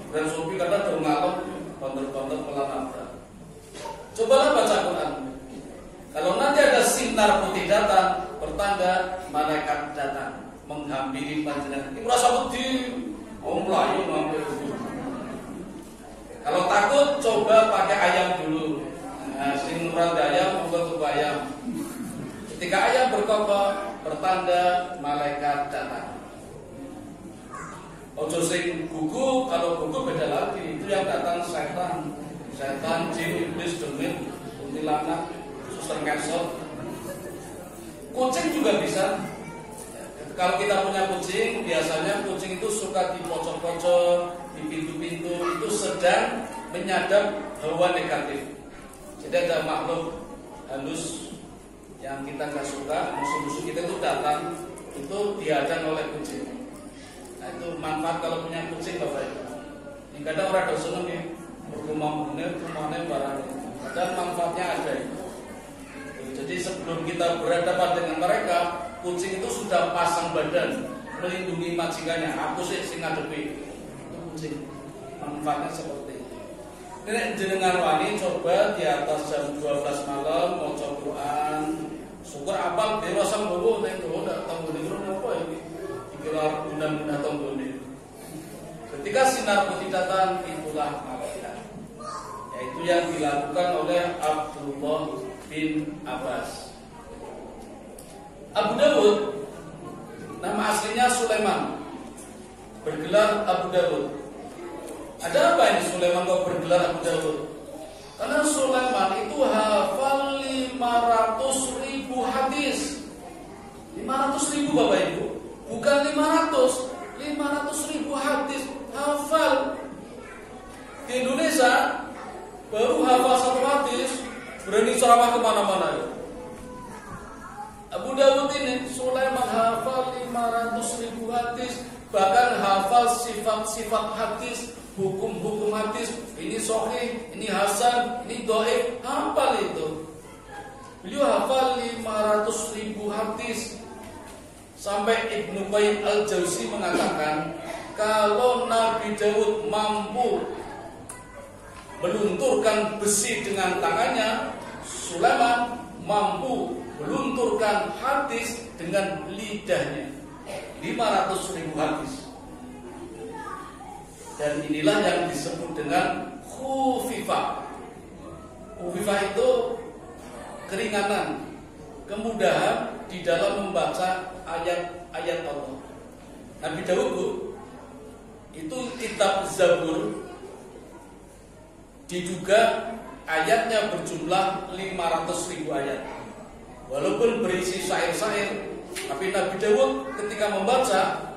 Grab sopir karena udah ngalem, bandel-bandel malah nabrak. Cobalah baca Quran. Kalau nanti ada sinar putih datang, pertanda malaikat datang menghampiri panjenengan. Ini merasa putih, melayu mampir. Kalau takut coba pakai ayam dulu. Nah, sing rada ayam membuat tubuh ayam. Ketika ayam berkokok, pertanda malaikat datang. Ojo sing gugu, kalau gugu beda lagi. Itu yang datang setan, jin, iblis, demit, kuntilanak, suster ngesot. Kucing juga bisa. Kalau kita punya kucing, biasanya kucing itu suka di pojok-pojok, di pintu-pintu, itu sedang menyadap hawa negatif. Jadi ada makhluk halus yang kita nggak suka, musuh-musuh kita itu datang, itu dihadang oleh kucing. Nah itu manfaat kalau punya kucing Bapak Ibu. Ini kadang orang dosen nih, rumahnya barangnya. Dan manfaatnya ada itu. Jadi sebelum kita berhadapan dengan mereka, kucing itu sudah pasang badan melindungi majikannya. Aku sih sing ngadepi itu kucing. Manfaatnya seperti itu. Ini jenengan wani coba di atas jam 12 malam maca Quran. Syukur apal dia rasa bobo nek ndak tahu ngene apa iki. Dikelar guna-guna tombone. sinar penghidatan itulah malaikat. Yaitu yang dilakukan oleh Abdullah bin Abbas. Abu Dawud, nama aslinya Sulaiman, bergelar Abu Dawud. Ada apa ini Sulaiman kok bergelar Abu Dawud? Karena Sulaiman itu hafal 500.000 hadis. 500.000 Bapak Ibu, bukan 500.000 hadis hafal. Di Indonesia baru hafal satu hadis berani ceramah kemana-mana. Abu Dawud ini Sulaiman hafal 500.000 hadis, bahkan hafal sifat-sifat hadis, hukum-hukum hadis. Ini sahih, ini hasan, ini dhaif, hafal itu. Beliau hafal 500.000 hadis. Sampai Ibnu Qayyim Al-Jauzi mengatakan, kalau Nabi Daud mampu melunturkan besi dengan tangannya, Sulaiman mampu melunturkan hadis dengan lidahnya. 500.000 hadis. Dan inilah yang disebut dengan khufifah. Khufifah itu keringanan, kemudahan di dalam membaca ayat-ayat Allah. Nabi Daud itu kitab Zabur diduga ayatnya berjumlah 500.000 ayat. Walaupun berisi syair-syair, tapi Nabi Daud ketika membaca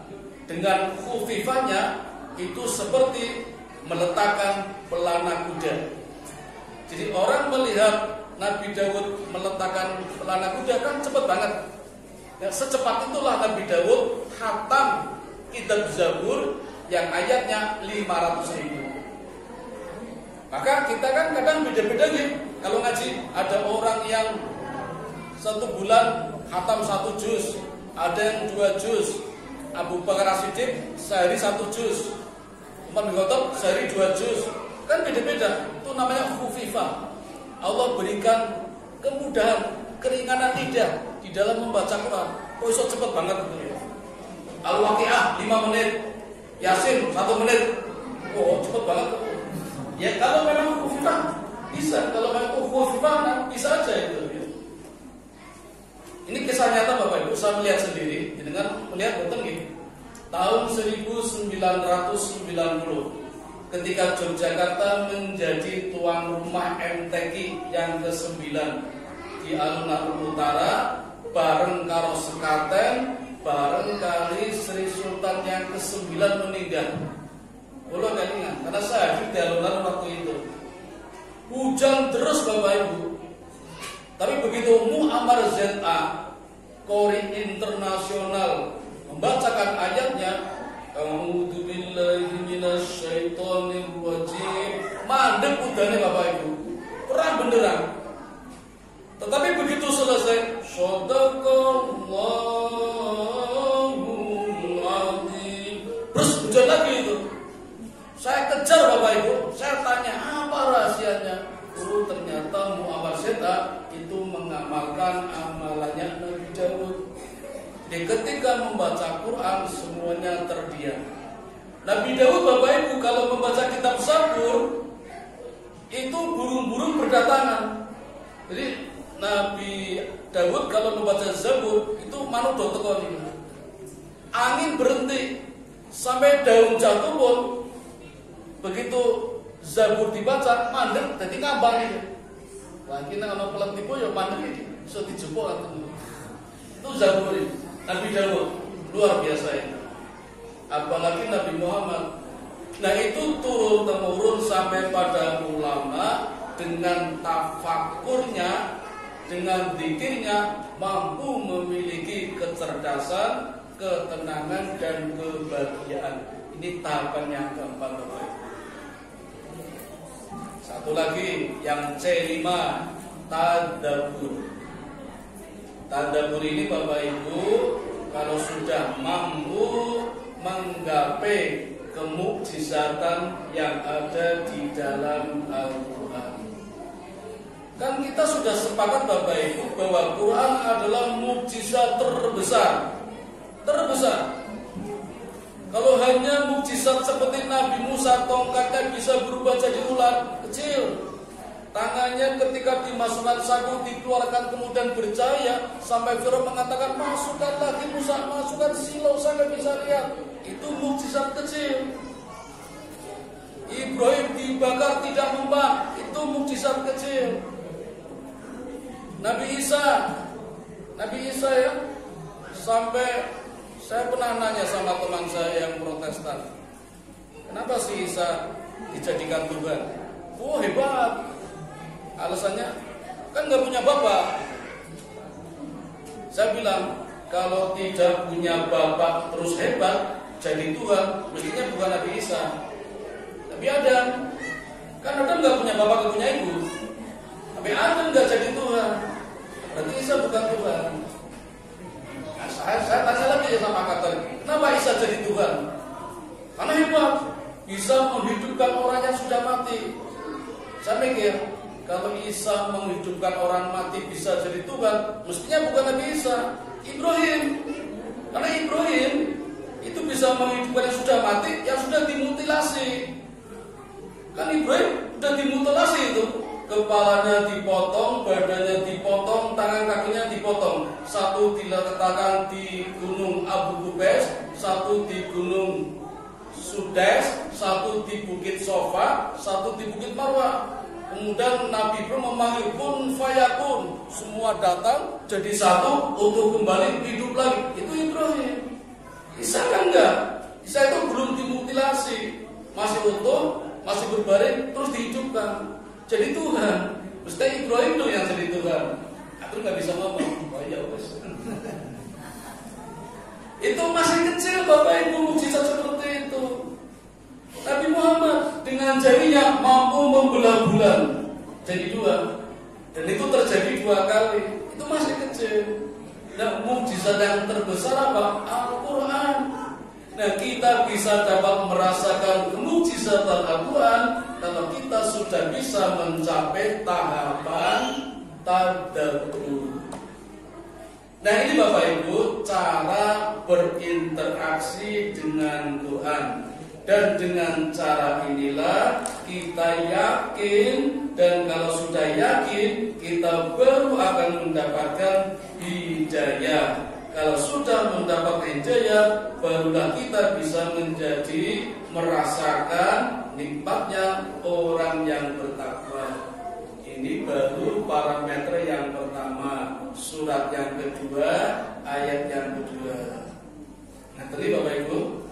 dengan khufifahnya itu seperti meletakkan pelana kuda. Jadi orang melihat Nabi Daud meletakkan pelana kuda kan cepat banget. Ya, secepat itulah Nabi Daud khatam kitab Zabur yang ayatnya 500.000. Maka kita kan kadang beda-beda nih. Kalau ngaji ada orang yang 1 bulan khatam 1 juz, ada yang 2 juz. Abu Bakar As-Siddiq sehari 1 juz, Umar bin Khattab sehari 2 juz. Kan beda-beda. Itu namanya khufifah. Allah berikan kemudahan, keringanan lidah di dalam membaca Quran. Kok iso cepet banget gitu ya. Al-Waqiah 5 menit, Yasin 1 menit. Oh, cepet banget. Ya kalau memang khufifah bisa, kalau memang khufifah bisa aja itu. Ya. Ini kisah nyata Bapak Ibu, saya melihat sendiri, dengan melihat betul gitu. Tahun 1990 ketika Yogyakarta menjadi tuan rumah MTQ yang ke-9 di alun-alun utara, bareng karo sekaten, bareng kali Sri Sultan yang ke-9 meninggal. Kalau kelingan, karena saya di alun-alun waktu itu. Hujan terus Bapak Ibu. Tapi begitu Muammar ZA, Qori internasional, membacakan ayatnya, A'udzu billahi minasyaitonir rajim, mandek udane Bapak Ibu. Perang beneran. Tetapi begitu selesai, Shadaqallahul azim. Terus hujan lagi itu. Saya kejar Bapak Ibu, saya tanya apa rahasianya. Oh, ternyata Muammar ZA itu mengamalkan amalannya Nabi Daud. Jadi ketika membaca Quran semuanya terdiam. Nabi Daud Bapak Ibu kalau membaca kitab Zabur itu burung-burung berdatangan. Jadi Nabi Daud kalau membaca Zabur itu manuk do teko niku. Angin berhenti sampai daun jatuh pun begitu Zabur dibaca mandek dadi ngambang iki. Lagi nek ana peletipo ya mandek iki iso dijepuk atau itu Zabur ini. Nabi Daud luar biasa itu. Apalagi Nabi Muhammad. Nah itu turun temurun sampai pada ulama dengan tafakurnya, dengan zikirnya mampu memiliki kecerdasan, ketenangan dan kebahagiaan. Ini tahapan yang keempat Bapak. Satu lagi yang C5, tadabbur. Tadabbur ini Bapak Ibu kalau sudah mampu menggapai kemukjizatan yang ada di dalam Al-Quran. Kan kita sudah sepakat Bapak Ibu bahwa Quran adalah mukjizat terbesar. Terbesar. Kalau hanya mukjizat seperti Nabi Musa, tongkatnya bisa berubah jadi ular kecil. Tangannya ketika dimasukkan sagu dikeluarkan kemudian bercahaya, sampai Firaun mengatakan, masukkan lagi Musa, masukkan silau, saya nggak bisa lihat. Itu mukjizat kecil. Ibrahim dibakar tidak membak, itu mukjizat kecil. Nabi Isa ya, sampai saya pernah nanya sama teman saya yang Protestan, kenapa si Isa dijadikan Tuhan? Oh hebat. Alasannya kan nggak punya bapak. Saya bilang kalau tidak punya bapak terus hebat jadi Tuhan, mestinya bukan Nabi Isa, tapi Adam. Kan Adam nggak punya bapak, nggak punya ibu, tapi Adam nggak jadi Tuhan, berarti Isa bukan Tuhan. Nah, saya tanya lagi sama Katolik, kenapa Isa jadi Tuhan? Karena hebat, bisa menghidupkan orang yang sudah mati. Saya mikir, kalau Isa menghidupkan orang mati bisa jadi Tuhan, mestinya bukan Nabi Isa, Ibrahim. Karena Ibrahim itu bisa menghidupkan yang sudah mati, yang sudah dimutilasi. Kan Ibrahim sudah dimutilasi itu, kepalanya dipotong, badannya dipotong, tangan kakinya dipotong. Satu diletakkan di Gunung Abu Kubais, satu di Gunung Sudes, satu di Bukit Sofa, satu di Bukit Marwah. Kemudian Nabi Ibrahim memanggil kun fayakun, semua datang jadi satu untuk kembali hidup lagi. Itu Ibrahim. Isa kan enggak. Isa itu belum dimutilasi, masih utuh, masih berbaring, terus dihidupkan. Jadi Tuhan. Mesti Ibrahim tuh yang jadi Tuhan. Aku nggak bisa ngomong. Oh ya wes. Itu masih kecil Bapak Ibu, mukjizat seperti itu. Nabi Muhammad dengan jarinya mampu membelah bulan jadi dua, dan itu terjadi 2 kali. Itu masih kecil. Dan mukjizat yang terbesar apa? Al-Quran. Nah, kita bisa dapat merasakan kemukjizatan Al-Quran kalau kita sudah bisa mencapai tahapan tadabbur. Nah, ini Bapak Ibu cara berinteraksi dengan Tuhan. Dan dengan cara inilah kita yakin, dan kalau sudah yakin kita baru akan mendapatkan hidayah. Kalau sudah mendapat hidayah, barulah kita bisa menjadi merasakan nikmatnya orang yang bertakwa. Ini baru parameter yang pertama, surat yang kedua, ayat yang kedua. Nah, tadi Bapak Ibu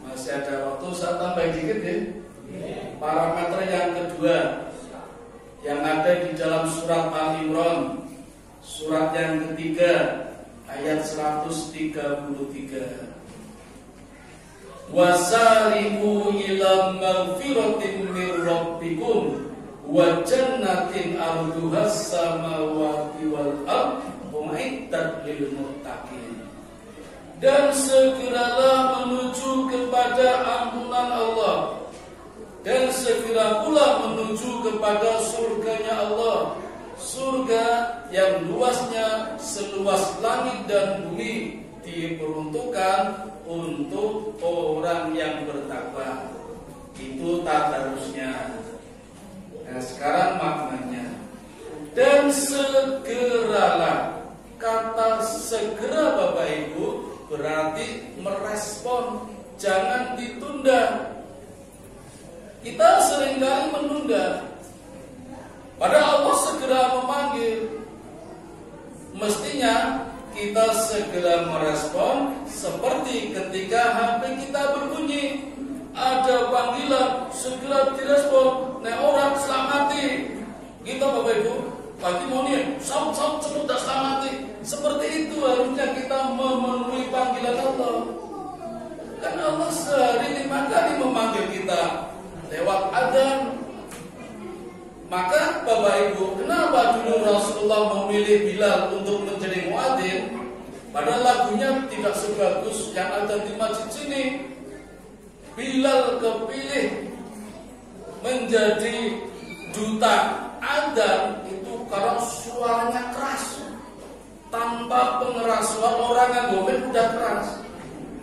masih ada waktu, saya tambah dikit ya. Parameter yang kedua yang ada di dalam surat Al-Imran, surat yang ketiga, ayat 133. Wasari'u ila maghfiratin min rabbikum wa jannatin arduhas samawati wal ardh u'iddat lil muttaqin. Dan segeralah menuju kepada ampunan Allah, dan segera pula menuju kepada surganya Allah, surga yang luasnya seluas langit dan bumi, diperuntukkan untuk orang yang bertakwa. Itu tadarusnya. Nah, sekarang maknanya. Dan segeralah, kata segera Bapak Ibu berarti merespon, jangan ditunda. Kita seringkali menunda, padahal Allah segera memanggil. Mestinya kita segera merespon, seperti ketika HP kita berbunyi, ada panggilan, segera direspon. Nah, orang selamati kita Bapak Ibu, pagi mau nih, saut cepet dah selamati. Seperti itu harusnya kita memenuhi panggilan Allah. Kan Allah sehari 5 kali memanggil kita lewat adzan. Maka Bapak Ibu, kenapa dulu Rasulullah memilih Bilal untuk menjadi muadzin? Padahal lagunya tidak sebagus yang ada di masjid sini. Bilal kepilih menjadi duta adzan itu karena suaranya keras. Tanpa pengeras suara, orang yang gombel udah keras.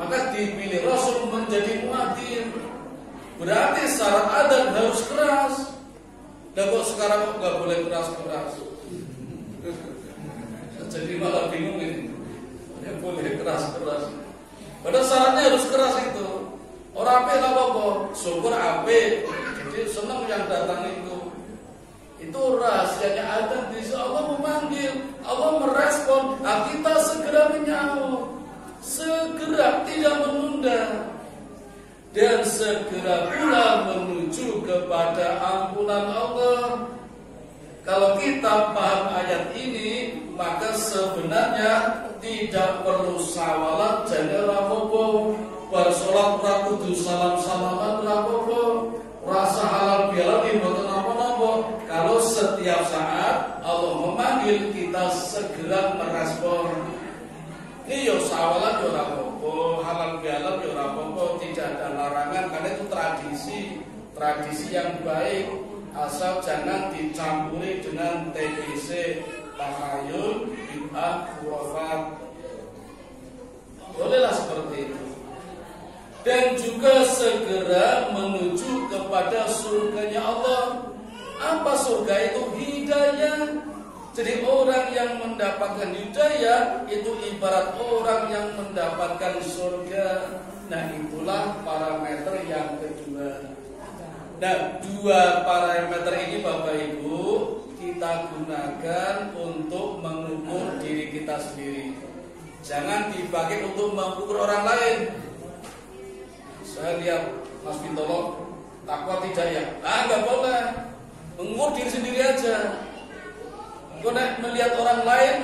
maka dipilih Rasul menjadi muadzin. Berarti syarat adzan harus keras. Dan kok sekarang nggak boleh keras-keras? Jadi malah bingung ini. Yang boleh keras-keras. Padahal syaratnya harus keras itu. Orang apik lah apa? Syukur apik. Jadi senang yang datang itu. Itu rahasianya adzan. Bisa Allah memanggil, Allah merespon. Kita segera menyaut, segera tidak menunda, dan segera pula menuju kepada ampunan Allah. Kalau kita paham ayat ini, maka sebenarnya tidak perlu sawalat jadi rapopo, bersolat rakudu salam-salaman rapopo, rasa halal bihalal ibadah napa-napa. Kalau setiap saat Allah memanggil, kita segera merespon. Ini yo sawalat yo rapopo, halal bihalal yo rapopo, tidak ada larangan karena itu tradisi yang baik. Asal jangan dicampuri dengan TBC, tahayul, bid'ah, khurafat. Bolehlah seperti itu. Dan juga segera menuju kepada surganya Allah. Apa surga itu? Hidayah. Jadi orang yang mendapatkan hidayah itu ibarat orang yang mendapatkan surga. Nah, itulah parameter yang kedua. Nah, dua parameter ini Bapak Ibu kita gunakan untuk mengukur diri kita sendiri. Jangan dipakai untuk mengukur orang lain. Saya lihat Mas Bintolo takwa tidak ya? Nggak boleh. Mengukur diri sendiri aja. Kalau melihat orang lain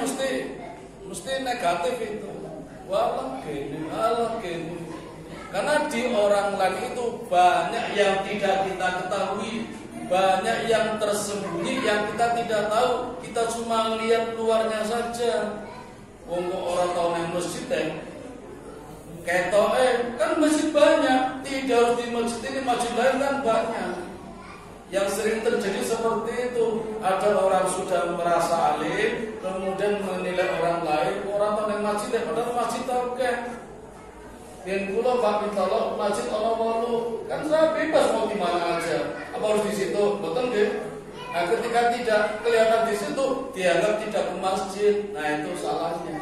mesti negatif itu. Walah gini. Karena di orang lain itu banyak yang tidak kita ketahui, banyak yang tersembunyi yang kita tidak tahu. Kita cuma lihat luarnya saja. Orang tahu yang masjid kan masjid banyak. Tidak harus di masjid ini, masjid lain kan banyak. Yang sering terjadi seperti itu, ada orang sudah merasa alim, kemudian menilai orang lain, orang tahu yang masjid, padahal masjid tahu yang kula Pak Bintolo masjid ana 8. Kan saya bebas mau di mana aja. Apa harus di situ? Betul nggih? Nah, ketika tidak kelihatan di situ, dianggap tidak ke masjid. Nah, itu salahnya.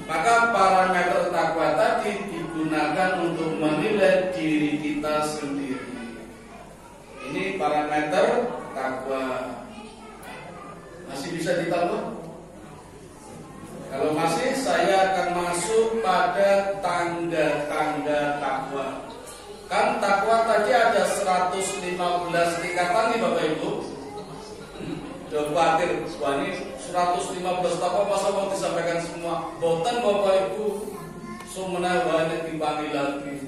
Maka parameter takwa tadi digunakan untuk menilai diri kita sendiri. Ini parameter takwa. Masih bisa ditambah? Kalau masih, saya akan masuk pada tangga-tangga takwa. Kan takwa tadi ada 115 tingkatan nih Bapak Ibu. Udah khawatir, wah ini 115 takwa masa mau disampaikan semua. Boten Bapak Ibu, sumena banyak dipanggil lagi.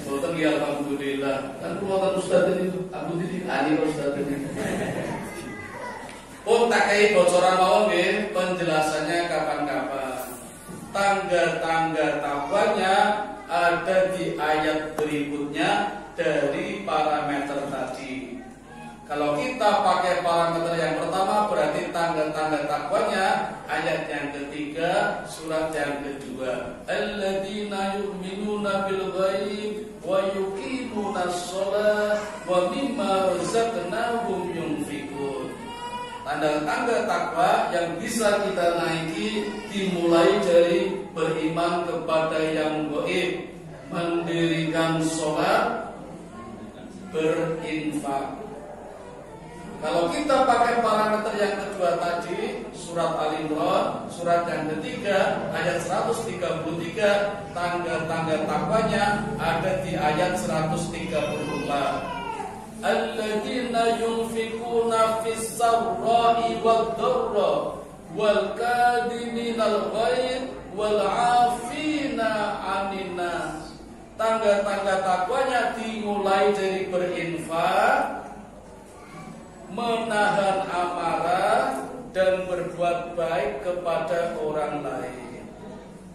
Boten ya alhamdulillah. Kan buatan Ustaz ini, aku ani Ustaz ini. Tak kayak bocoran mawon nggih, penjelasannya kapan-kapan. Tangga-tangga takwanya ada di ayat berikutnya dari parameter tadi. Kalau kita pakai parameter yang pertama berarti tangga-tangga takwanya ayat yang ketiga, surat yang kedua. Alladzina yu'minuna bil ghaib wa yuqimunas shalah wa mimma razaqnahum yunfiqun. Tanda-tanda takwa yang bisa kita naiki dimulai dari beriman kepada yang gaib, mendirikan sholat, berinfak. Kalau kita pakai parameter yang kedua tadi, surat Al-Imran, surat yang ketiga, ayat 133, tanda-tanda takwanya ada di ayat 134. Alladzina yunfikuna fis sarra'i wad dharra wal kadhiminal ghaidh wal 'afina 'anil nas. Tanda-tanda takwanya dimulai dari berinfak, menahan amarah dan berbuat baik kepada orang lain.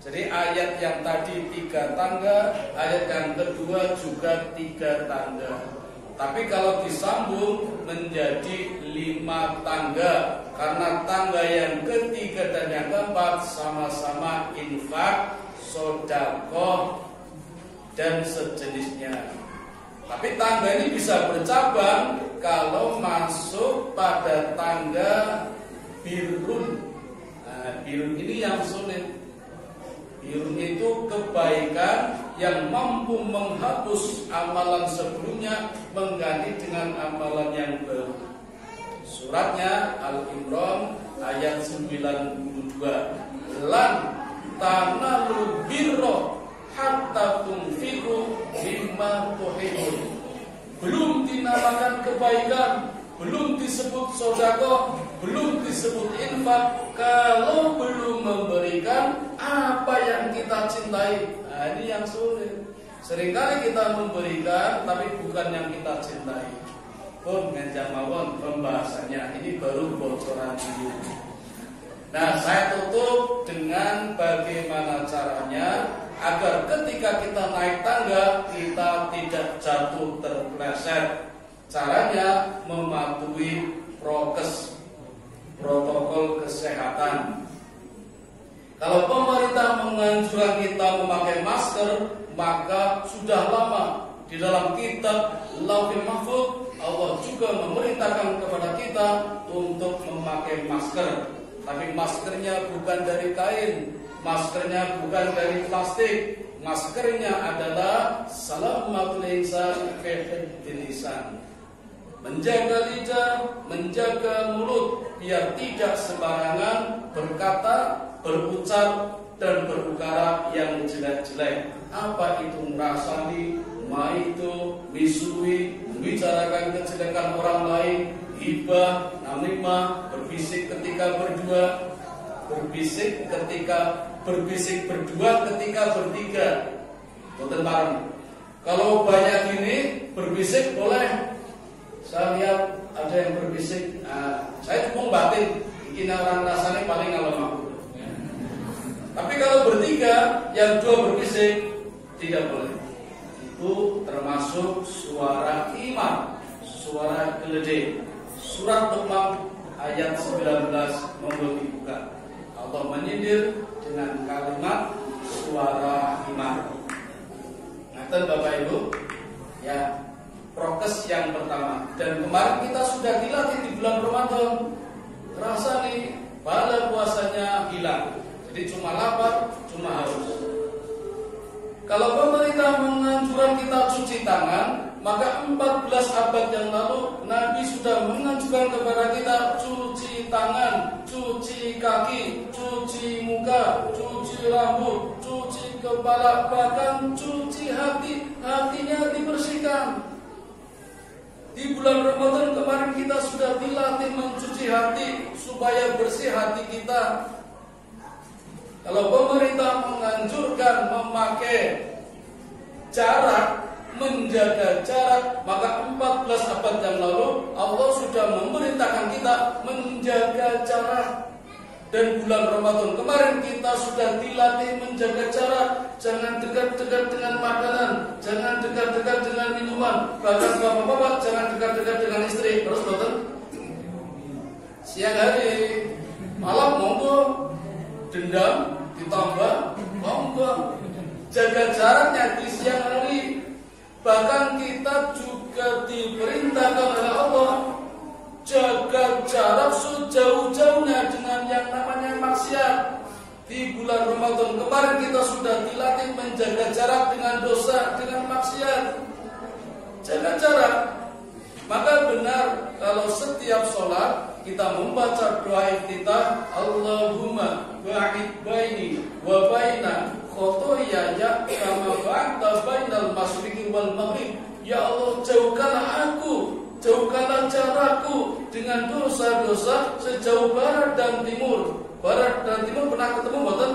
Jadi ayat yang tadi 3 tangga, ayat yang kedua juga 3 tangga. Tapi kalau disambung menjadi 5 tangga, karena tangga yang ketiga dan yang keempat sama-sama infak, sedekah, dan sejenisnya. Tapi tangga ini bisa bercabang kalau masuk pada tangga birrun. Nah, birrun ini yang sulit. Birrun itu kebaikan yang mampu menghapus amalan sebelumnya, mengganti dengan amalan yang baru. Suratnya Al-Imran ayat 92. Lan tanalul birra hatta tunfiqu mimma tuhibbun. Belum dinamakan kebaikan, belum disebut sedekah, belum disebut infak kalau belum memberikan apa yang kita cintai. Nah, ini yang sulit. Seringkali kita memberikan tapi bukan yang kita cintai. Pun ngajak mawon pembahasannya, ini baru bocoran dulu. Nah, saya tutup dengan bagaimana caranya agar ketika kita naik tangga kita tidak jatuh terpeleset. Caranya mematuhi prokes, protokol kesehatan. Kalau pemerintah menganjurkan kita memakai masker, maka sudah lama di dalam kitab Lauhul Mahfuz Allah juga memerintahkan kepada kita untuk memakai masker. Tapi maskernya bukan dari kain, maskernya bukan dari plastik, maskernya adalah salamatul insan fi hifdzil lisan. Menjaga lidah, menjaga mulut biar tidak sembarangan berkata, berucap dan berukara yang jelek-jelek. Apa itu merasani, maitu, misui, membicarakan kejelekan orang lain, hibah, namimah, berbisik ketika berdua, berbisik berdua ketika bertiga. Boten bareng. Kalau banyak ini berbisik boleh. Saya lihat ada yang berbisik. Nah, saya cuma batin. Bikin orang rasanya paling kalau mampu. Tapi kalau bertiga, yang dua berbisik tidak boleh. Itu termasuk suara iman, suara geledek. Surat Luqman ayat 19 monggo dibuka. Allah menyindir dengan kalimat suara iman. Ngaten Bapak Ibu, ya, prokes yang pertama. Dan kemarin kita sudah dilatih di bulan Ramadan. Terasa nih, pahala puasanya hilang. Jadi cuma lapar, cuma haus. Kalau pemerintah menganjurkan kita cuci tangan, maka 14 abad yang lalu Nabi sudah menganjurkan kepada kita cuci tangan, cuci kaki, cuci muka, cuci rambut, cuci kepala, bahkan cuci hati. Hatinya dibersihkan. Di bulan Ramadan kemarin kita sudah dilatih mencuci hati supaya bersih hati kita. Kalau pemerintah menganjurkan memakai jarak, menjaga jarak, maka 14 abad yang lalu Allah sudah memerintahkan kita menjaga jarak. Dan bulan Ramadan kemarin kita sudah dilatih menjaga jarak. Jangan dekat-dekat dengan makanan, jangan dekat-dekat dengan minuman, bahkan bapak-bapak jangan dekat-dekat dengan istri. Terus betul? Siang hari, malam monggo, dendam ditambah monggo. Jaga jaraknya di siang hari. Bahkan kita juga diperintahkan oleh Allah jaga jarak sejauh-jauhnya dengan yang namanya maksiat. Di bulan Ramadan kemarin kita sudah dilatih menjaga jarak dengan dosa, dengan maksiat. Jaga jarak. Maka benar kalau setiap sholat kita membaca doa iftitah, Allahumma ba'id baini wa baina khotoyaya kama ba'adta bainal masyriqi wal maghrib. Ya Allah, jauhkanlah aku, jauhkanlah jarakku dengan dosa-dosa sejauh barat dan timur. Barat dan timur pernah ketemu boten?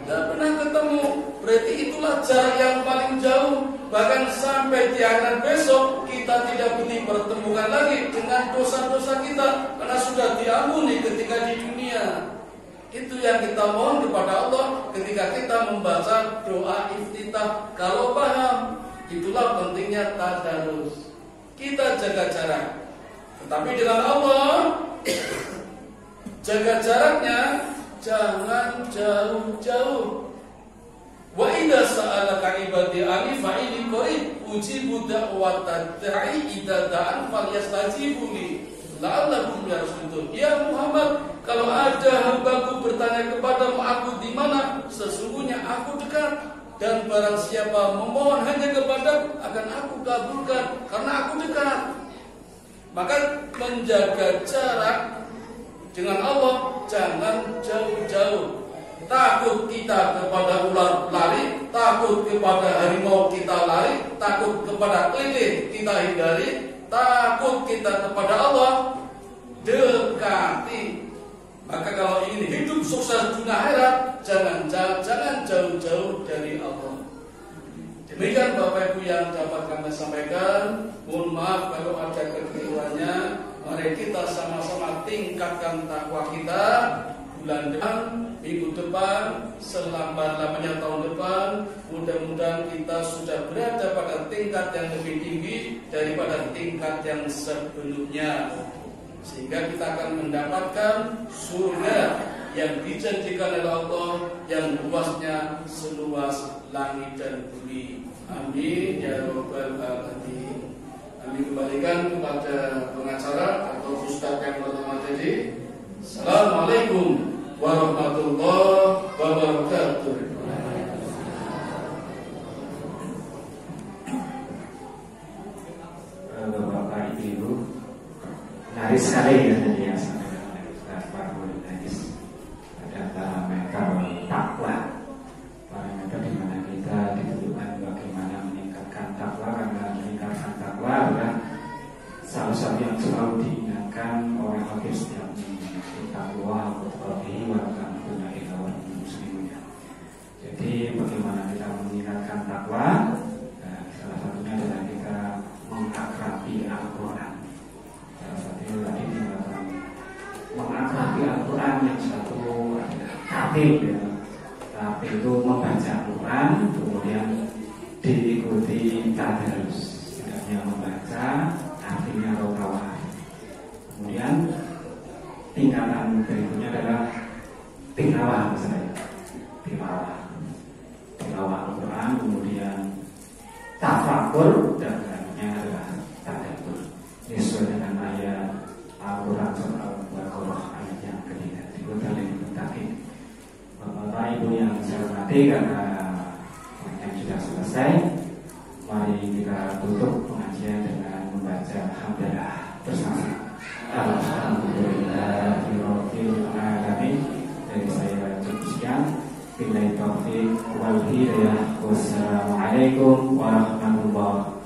Tidak pernah ketemu. Berarti itulah jarak yang paling jauh. Bahkan sampai di akhirat besok kita tidak dipertemukan lagi dengan dosa-dosa kita karena sudah diampuni ketika di dunia. Itu yang kita mohon kepada Allah ketika kita membaca doa iftitah. Kalau paham, itulah pentingnya tadarus. Kita jaga jarak. Tetapi dengan Allah jaga jaraknya jangan jauh-jauh. Wa idza sa'alaka ibadi ujibu da'watad da'i idza da'an falyastajibu li la'allahum yarshudun. Ya Muhammad, kalau ada hambaku bertanya kepadamu aku di mana, sesungguhnya aku dekat. Dan barang siapa memohon hanya kepadaku akan aku kabulkan, karena aku dekat. Maka menjaga jarak dengan Allah jangan jauh-jauh. Takut kita kepada ular lari, takut kepada harimau kita lari, takut kepada kelelih kita hindari, takut kita kepada Allah dekati. Maka kalau ingin hidup sukses dunia akhirat, jangan jauh-jauh dari Allah. Demikian Bapak Ibu yang dapat kami sampaikan. Mohon maaf kalau ada kekeliruannya. Mari kita sama-sama tingkatkan takwa kita. Bulan depan, minggu depan, selambat-lambatnya tahun depan, mudah-mudahan kita sudah berada pada tingkat yang lebih tinggi daripada tingkat yang sebelumnya, sehingga kita akan mendapatkan surga yang dijanjikan oleh Allah yang luasnya seluas langit dan bumi. Amin ya rabbal alamin. Kami kembalikan kepada pengacara atau ustaz yang pertama tadi. Assalamualaikum warahmatullahi wabarakatuh. Bapak Ibu, menarik sekali ya tadi yang disampaikan oleh Ustaz Fardul Hadis. Ada parameter takwa, parameter di mana kita ditentukan bagaimana meningkatkan takwa, karena meningkatkan takwa adalah salah satu yang selalu diingatkan oleh hadis setiap takwa berqadi wa ta'ala ila muslimin. Jadi bagaimana kita meningkatkan takwa? Salah satunya adalah kita mengakrabi Al-Quran. Salah satunya tadi dikatakan mengakrabi Al-Quran, yang satu adalah khatib ya. Khatib itu membaca Al-Quran kemudian diikuti tadarus, tidak hanya membaca, artinya rokawa. Kemudian tingkatan berikutnya adalah tilawah, misalnya tilawah Al-Quran, kemudian tafakur, dan selanjutnya adalah tadabbur. Sesuai dengan ayat Al-Quran surah Al-Baqarah ayat yang ketiga. Dikutan yang terakhir. Bapak Ibu yang saya hormati, karena yang sudah selesai, mari kita tutup pengajian dengan membaca hamdalah bersama. Alhamdulillahirabbil alamin. Dari saya cukup sekian. Billahi taufiq wal hidayah. Wassalamualaikum warahmatullahi wabarakatuh.